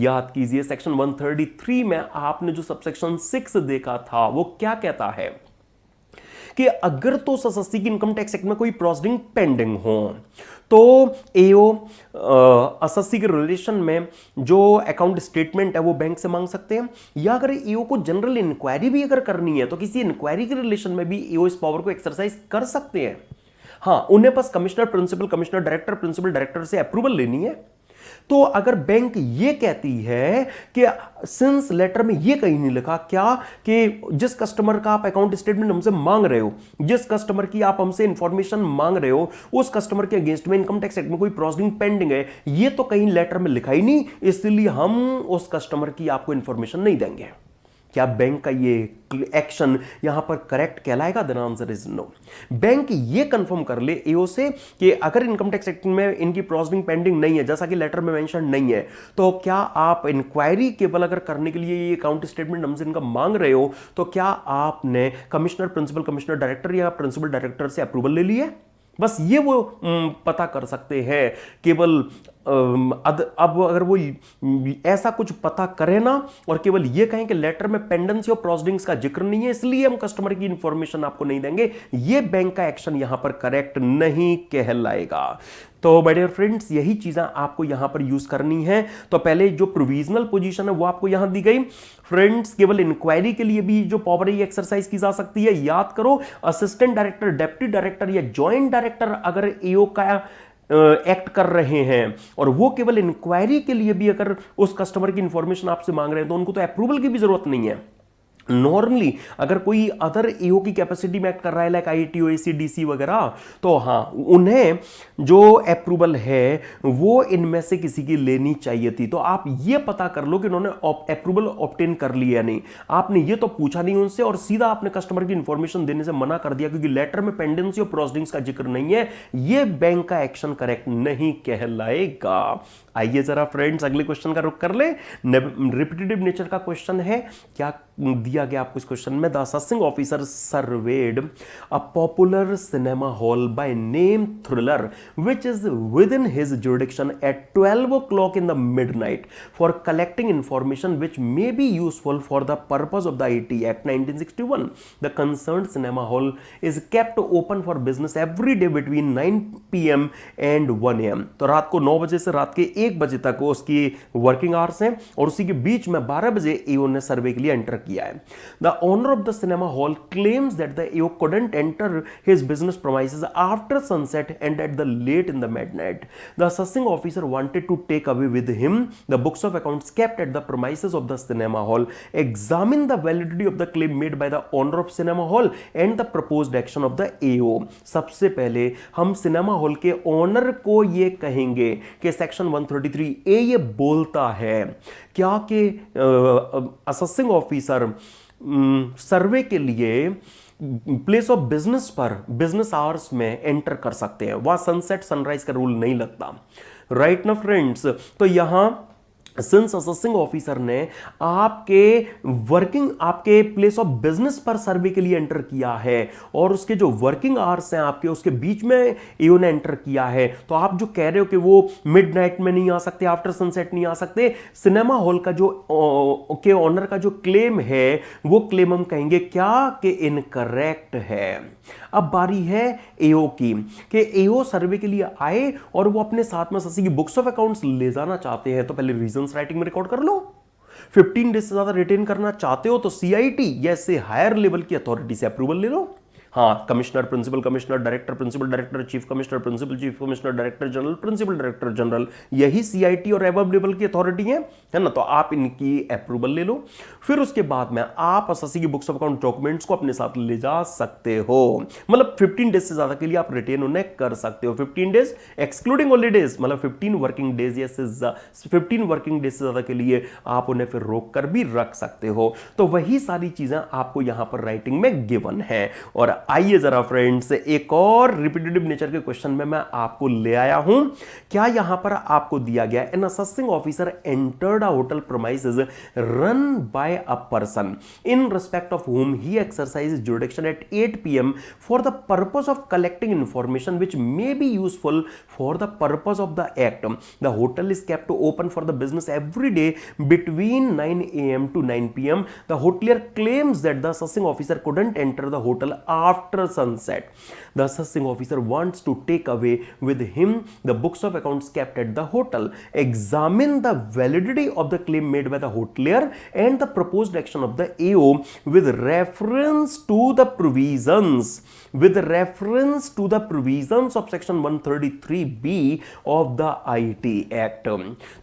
S1: याद कीजिए section 133 में आपने जो subsection 6 देखा था वो क्या कहता है कि अगर तो एसएससी की इनकम टैक्स एक्ट में कोई प्रोसीडिंग पेंडिंग हो तो एओ एसएससी के रिलेशन में जो अकाउंट स्टेटमेंट है वो बैंक से मांग सकते हैं, या अगर एओ को जनरल इंक्वायरी भी अगर करनी है तो किसी इंक्वायरी के रिलेशन में भी एओ इस पावर को एक्सरसाइज कर सकते हैं। हाँ, उन्हें बस commissioner principal, commissioner director, principal director से अप्रूवल लेनी है। तो अगर बैंक ये कहती है कि सिंस लेटर में ये कहीं नहीं लिखा क्या कि जिस कस्टमर का आप अकाउंट स्टेटमेंट हमसे मांग रहे हो, जिस कस्टमर की आप हमसे इंफॉर्मेशन मांग रहे हो, उस कस्टमर के अगेंस्ट में इनकम टैक्स एक्ट में कोई प्रोसीडिंग पेंडिंग है, ये तो कहीं लेटर में लिखा ही नहीं, इसलिए हम उस कस्टमर की आपको इंफॉर्मेशन नहीं देंगे। क्या बैंक का ये एक्शन यहां पर करेक्ट कहलाएगा? Then answer is no. Bank ये कंफर्म कर ले एओ से कि अगर इनकम टैक्स एक्ट में इनकी प्रोसीडिंग पेंडिंग नहीं है, जैसा कि लेटर में मेंशन नहीं है, तो क्या आप इंक्वायरी केवल अगर करने के लिए ये अकाउंट स्टेटमेंट हमसे इनका मांग रहे हो तो क्या आपने कमिश्नर, प्रिंसिपल, कमिश्नर डायरेक्टर या प्रिंसिपल डायरेक्टर से अप्रूवल ले लिया? बस ये वो पता कर सकते हैं केवल। अब अगर वो ऐसा कुछ पता करे ना और केवल ये कहें कि लेटर में पेंडेंसी और प्रोसीडिंग्स का जिक्र नहीं है इसलिए हम कस्टमर की इंफॉर्मेशन आपको नहीं देंगे, ये बैंक का एक्शन यहां पर करेक्ट नहीं कहलाएगा। तो माय डियर फ्रेंड्स यही चीजें आपको यहां पर यूज करनी है। तो पहले जो प्रोविजनल पोजीशन है वो आपको यहां दी गई। फ्रेंड्स केवल इंक्वायरी के लिए भी जो पावर है एक्सरसाइज की जा सकती है। याद करो, असिस्टेंट डायरेक्टर, डेप्यूटी डायरेक्टर या जॉइंट डायरेक्टर अगर एओ का एक्ट कर रहे हैं और वो केवल इंक्वायरी के लिए भी अगर उस कस्टमर की इंफॉर्मेशन आपसे मांग रहे हैं तो उनको तो अप्रूवल की भी जरूरत नहीं है। नॉर्मली अगर कोई अदर एओ की कैपेसिटी में एक्ट कर रहा है लाइक आईटीओ, एसीडीसी वगैरह, तो हां उन्हें जो अप्रूवल है वो इनमें से किसी की लेनी चाहिए थी। तो आप ये पता कर लो कि उन्होंने अप्रूवल ऑब्टेन कर लिया या नहीं। आपने ये तो पूछा नहीं उनसे और सीधा आपने कस्टमर की इंफॉर्मेशन देने से मना कर दिया क्योंकि लेटर में पेंडेंसी और प्रोसीडिंग्स का जिक्र नहीं है। ये बैंक का एक्शन करेक्ट नहीं कहलाएगा। आइए जरा फ्रेंड्स अगले क्वेश्चन का रुख कर ले। रिपीटेटिव नेचर का क्वेश्चन है। क्या दिया गया आपको इस क्वेश्चन में? The assessing officer served a popular cinema hall by name thriller which is within his jurisdiction at 12 o'clock in the midnight for collecting information which may be useful for the purpose of the IT Act 1961. The concerned cinema hall is kept open for business every day between 9 p.m. and 1 a.m. तो रात को 9 बजे से रात के 1 बजे तक उसकी वर्किंग आवर्स हैं और उसी के बीच में 12 बजे एओ ने सर्वे के लिए एंटर किया है। The owner of the cinema hall claims that the AO couldn't enter his business premises after sunset and at the late in the midnight. The assessing officer wanted to take away with him the books of accounts kept at the premises of the cinema hall, examine the validity of the claim made by the owner of cinema hall and the proposed action of the AO. सबसे पहले हम cinema hall के owner को ये कहेंगे कि section 133A ये बोलता है क्या कि असेसिंग ऑफिसर सर्वे के लिए प्लेस ऑफ बिजनेस पर बिजनेस आवर्स में एंटर कर सकते हैं। वहां सनसेट सनराइज का रूल नहीं लगता। राइट ना फ्रेंड्स? तो यहां सिंस असेसिंग ऑफिसर ने आपके प्लेस ऑफ बिजनेस पर सर्वे के लिए एंटर किया है और उसके जो वर्किंग आवर्स हैं आपके उसके बीच में एओ ने एंटर किया है, तो आप जो कह रहे हो कि वो मिडनाइट में नहीं आ सकते, आफ्टर सनसेट नहीं आ सकते, सिनेमा हॉल का जो के ऑनर का जो क्लेम है वो क्लेम हम कहेंगे क्या कि इनकरेक्ट है। अब बारी है एओ की कि एओ सर्वे के लिए आए और वो अपने साथ में ससी की बुक्स ऑफ अकाउंट्स ले जाना चाहते हैं, तो पहले रीजंस राइटिंग में रिकॉर्ड कर लो। 15 डेज से ज्यादा रिटेन करना चाहते हो तो सीआईटी या इससे हायर लेवल की अथॉरिटी से अप्रूवल ले लो। हाँ, commissioner, principal commissioner, director, principal director, chief commissioner, principal chief commissioner, director general, principal director general, यही सीआईटी और एबव लेवल की अथॉरिटी है ना। तो आप इनकी अप्रूवल ले लो। फिर उसके बाद में आप एसएससी की बुक्स ऑफ अकाउंट डॉक्यूमेंट्स को अपने साथ ले जा सकते हो। मतलब 15 डेज से ज्यादा के लिए आप रिटेन उन्हें कर सकते हो। 15 डेज एक्सक्लूडिंग हॉलीडेज, मतलब 15 वर्किंग डेज या 15 वर्किंग डेज से ज्यादा के लिए आप उन्हें फिर रोक कर भी रख सकते हो। तो वही सारी चीजें आपको यहां पर राइटिंग में गिवन है। और आइए जरा फ्रेंड्स एक और रिपीटेटिव नेचर के क्वेश्चन में मैं आपको ले आया हूं। क्या यहां पर आपको दिया गया, an assessing officer entered a hotel premises run by a person in respect of whom he exercises jurisdiction at 8 p.m. for the purpose of collecting information which may be useful for the purpose of the act. The hotel is kept open for the business every day between 9 a.m. to 9 p.m. The hotelier claims that the assessing officer couldn't enter the hotel after sunset. The assessing officer wants to take away with him the books of accounts kept at the hotel, examine the validity of the claim made by the hotelier and the proposed action of the AO with reference to the provisions of section 133B of the IT Act.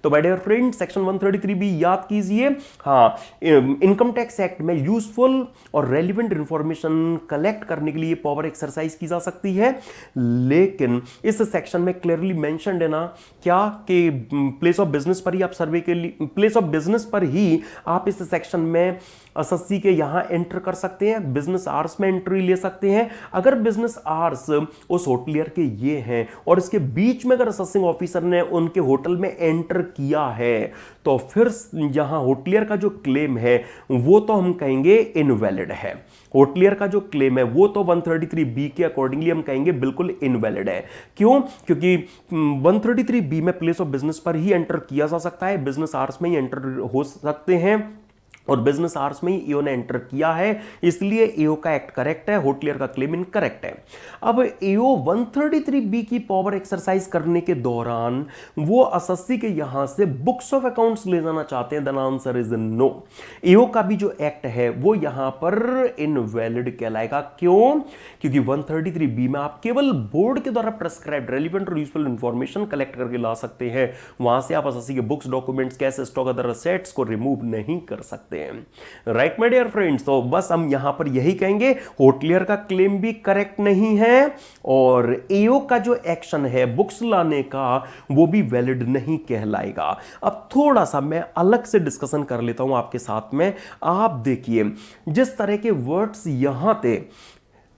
S1: तो my dear friends, section 133B याद कीजिए। हाँ, income tax act में useful और relevant information collect करने के लिए power exercise की जा सकती है, लेकिन इस सेक्शन में क्लियरली मेंशन्ड है ना क्या कि प्लेस ऑफ बिजनेस पर ही आप सर्वे के लिए, प्लेस ऑफ बिजनेस पर ही आप इस सेक्शन में एसएससी के यहां एंटर कर सकते हैं, बिजनेस आवर्स में एंट्री ले सकते हैं। अगर बिजनेस आवर्स उस होटलियर के ये हैं और इसके बीच में अगर असेसिंग ऑफिसर ने उनके होटल में एंटर किया है तो फिर यहां होटलियर का जो क्लेम है वो तो हम कहेंगे इनवैलिड है। होटलियर का जो क्लेम है वो तो 133B के अकॉर्डिंगली हम कहेंगे बिल्कुल इनवैलिड है। क्यों? क्योंकि 133B में प्लेस ऑफ बिजनेस पर ही एंटर किया जा सकता है, बिजनेस आवर्स में ही एंटर हो सकते हैं और बिजनेस आवर्स में ही ईओ ने एंटर किया है, इसलिए ईओ का एक्ट करेक्ट है, होटलियर का क्लेम इनकरेक्ट है। अब ईओ 133 बी की पावर एक्सरसाइज करने के दौरान वो एसएससी के यहां से बुक्स ऑफ अकाउंट्स ले जाना चाहते हैं, then answer is no. AO का भी जो एक्ट है वो यहां पर इनवैलिड कहलाएगा। क्यों? क्योंकि 133 बी में आप केवल बोर्ड के द्वारा प्रेस्क्राइब्ड रेलिवेंट और यूजफुल इंफॉर्मेशन कलेक्ट करके ला सकते हैं, वहां से आप एसएससी के books, documents, cash, stock, other assets को रिमूव नहीं कर सकते। राइट माय डियर फ्रेंड्स, तो बस हम यहां पर यही कहेंगे, होटलियर का क्लेम भी करेक्ट नहीं है और ईओ का जो एक्शन है बुक्स लाने का वो भी वैलिड नहीं कहलाएगा। अब थोड़ा सा मैं अलग से डिस्कशन कर लेता हूं आपके साथ में। आप देखिए जिस तरह के वर्ड्स यहां थे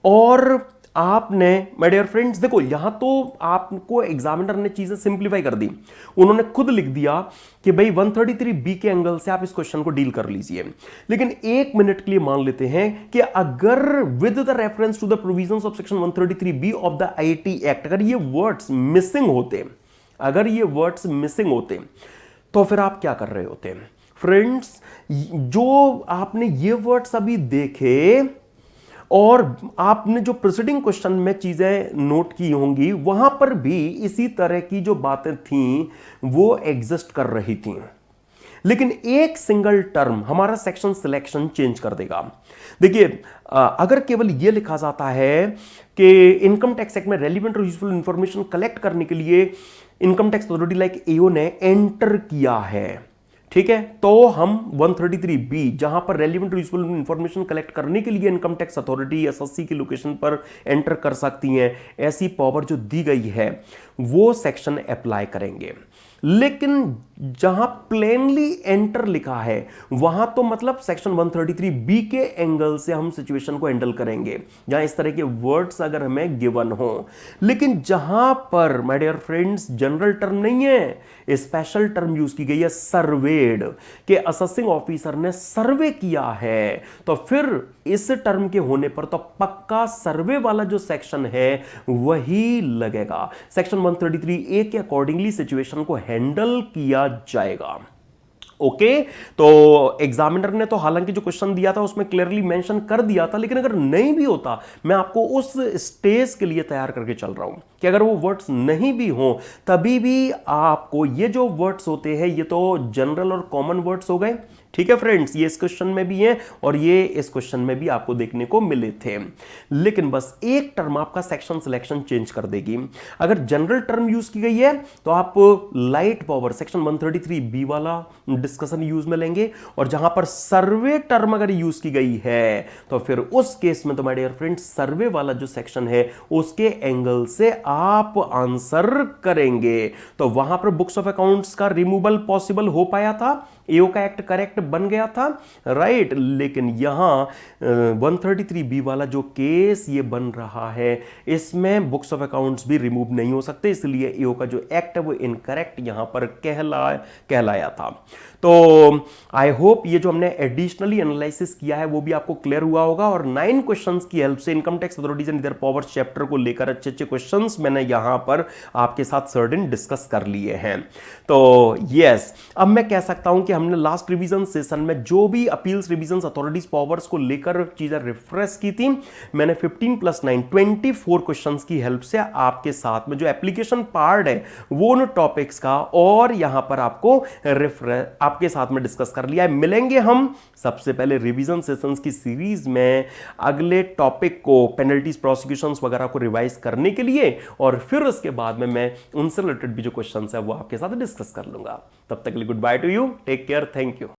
S1: और आपने माय डियर फ्रेंड्स देखो, यहां तो आपको एग्जामिनर ने चीजें सिंप्लीफाई कर दी। उन्होंने खुद लिख दिया कि भाई 133 बी के एंगल से आप इस क्वेश्चन को डील कर लीजिए। लेकिन एक मिनट के लिए मान लेते हैं कि अगर with the reference to the provisions of section 133 B of the IT act अगर ये वर्ड्स मिसिंग होते, अगर ये वर्ड्स मिसिंग होते तो फिर आप क्या कर रहे होते फ्रेंड्स? जो आपने ये वर्ड्स अभी देखे और आपने जो प्रीसीडिंग क्वेश्चन में चीजें नोट की होंगी, वहां पर भी इसी तरह की जो बातें थीं वो एग्जिस्ट कर रही थीं। लेकिन एक सिंगल टर्म हमारा सेक्शन सिलेक्शन चेंज कर देगा। देखिए अगर केवल यह लिखा जाता है कि इनकम टैक्स एक्ट में रेलिवेंट और यूजफुल इंफॉर्मेशन कलेक्ट करने के लिए income tax authority like AO ने एंटर किया है, ठीक है, तो हम 133 बी जहां पर रेलिवेंट यूजफुल इंफॉर्मेशन कलेक्ट करने के लिए इनकम टैक्स अथॉरिटी एसएससी की लोकेशन पर एंटर कर सकती हैं, ऐसी पावर जो दी गई है वो सेक्शन अप्लाई करेंगे। लेकिन जहां प्लेनली एंटर लिखा है वहां तो मतलब सेक्शन 133 बी के एंगल से हम सिचुएशन को हैंडल करेंगे जहां इस तरह के वर्ड्स अगर हमें गिवन हो। लेकिन जहां पर my dear friends general term नहीं है, स्पेशल टर्म यूज की गई है, सर्वेड, के असेसिंग ऑफिसर ने सर्वे किया है, तो फिर इस टर्म के होने पर तो पक्का सर्वे वाला जो सेक्शन है वही लगेगा। सेक्शन 133 ए के अकॉर्डिंगली सिचुएशन को हैंडल किया जाएगा। ओके, तो एग्जामिनर ने तो हालांकि जो क्वेश्चन दिया था उसमें क्लियरली मेंशन कर दिया था, लेकिन अगर नहीं भी होता मैं आपको उस स्टेज के लिए तैयार करके चल रहा हूं कि अगर वो वर्ड्स नहीं भी हो तभी भी आपको ये जो वर्ड्स होते हैं ये तो जनरल और कॉमन वर्ड्स हो गए, ठीक है फ्रेंड्स, ये इस क्वेश्चन में भी है और ये इस क्वेश्चन में भी आपको देखने को मिले थे। लेकिन बस एक टर्म आपका सेक्शन सिलेक्शन चेंज कर देगी। अगर जनरल टर्म यूज की गई है तो आप लाइट पावर सेक्शन 133 बी वाला डिस्कशन यूज में लेंगे, और जहां पर सर्वे टर्म अगर यूज की गई है तो फिर उस केस में तो माय डियर फ्रेंड्स सर्वे वाला जो सेक्शन है उसके एंगल से आप आंसर करेंगे। तो वहां पर बुक्स ऑफ अकाउंट्स का रिमूवल पॉसिबल हो पाया था, ईओ का एक्ट करेक्ट बन गया था, राइट। लेकिन यहां 133 बी वाला जो केस ये बन रहा है इसमें बुक्स ऑफ अकाउंट्स भी रिमूव नहीं हो सकते, इसलिए ईओ का जो एक्ट है वो इनकरेक्ट यहां पर कहलाया था। तो आई होप ये जो हमने एडिशनली एनालिसिस किया है वो भी आपको क्लियर हुआ होगा, और 9 क्वेश्चंस की हेल्प से income tax authorities and their power chapter को लेकर अच्छे अच्छे क्वेश्चंस मैंने यहां पर आपके साथ सर्टेन डिस्कस कर लिए हैं। तो यस, अब मैं कह सकता हूं कि हमने लास्ट रिवीजन सेशन में जो भी अपील्स रिवीजन अथॉरिटीज पावर्स को लेकर चीजें रिफ्रेश की थी, मैंने 15+9 24 क्वेश्चंस की हेल्प से आपके साथ में जो एप्लीकेशन पार्ट है वो उन टॉपिक्स का और यहां पर आपको आपके साथ में डिस्कस कर लिया है। मिलेंगे हम सबसे पहले रिवीजन सेशंस की सीरीज में अगले टॉपिक को, पेनल्टीज, प्रोसिक्यूशंस वगैरह को रिवाइज करने के लिए, और फिर उसके बाद में मैं उनसे रिलेटेड भी जो क्वेश्चंस है वो आपके साथ डिस्कस कर लूंगा। तब तक के लिए good bye to you, take care, thank you.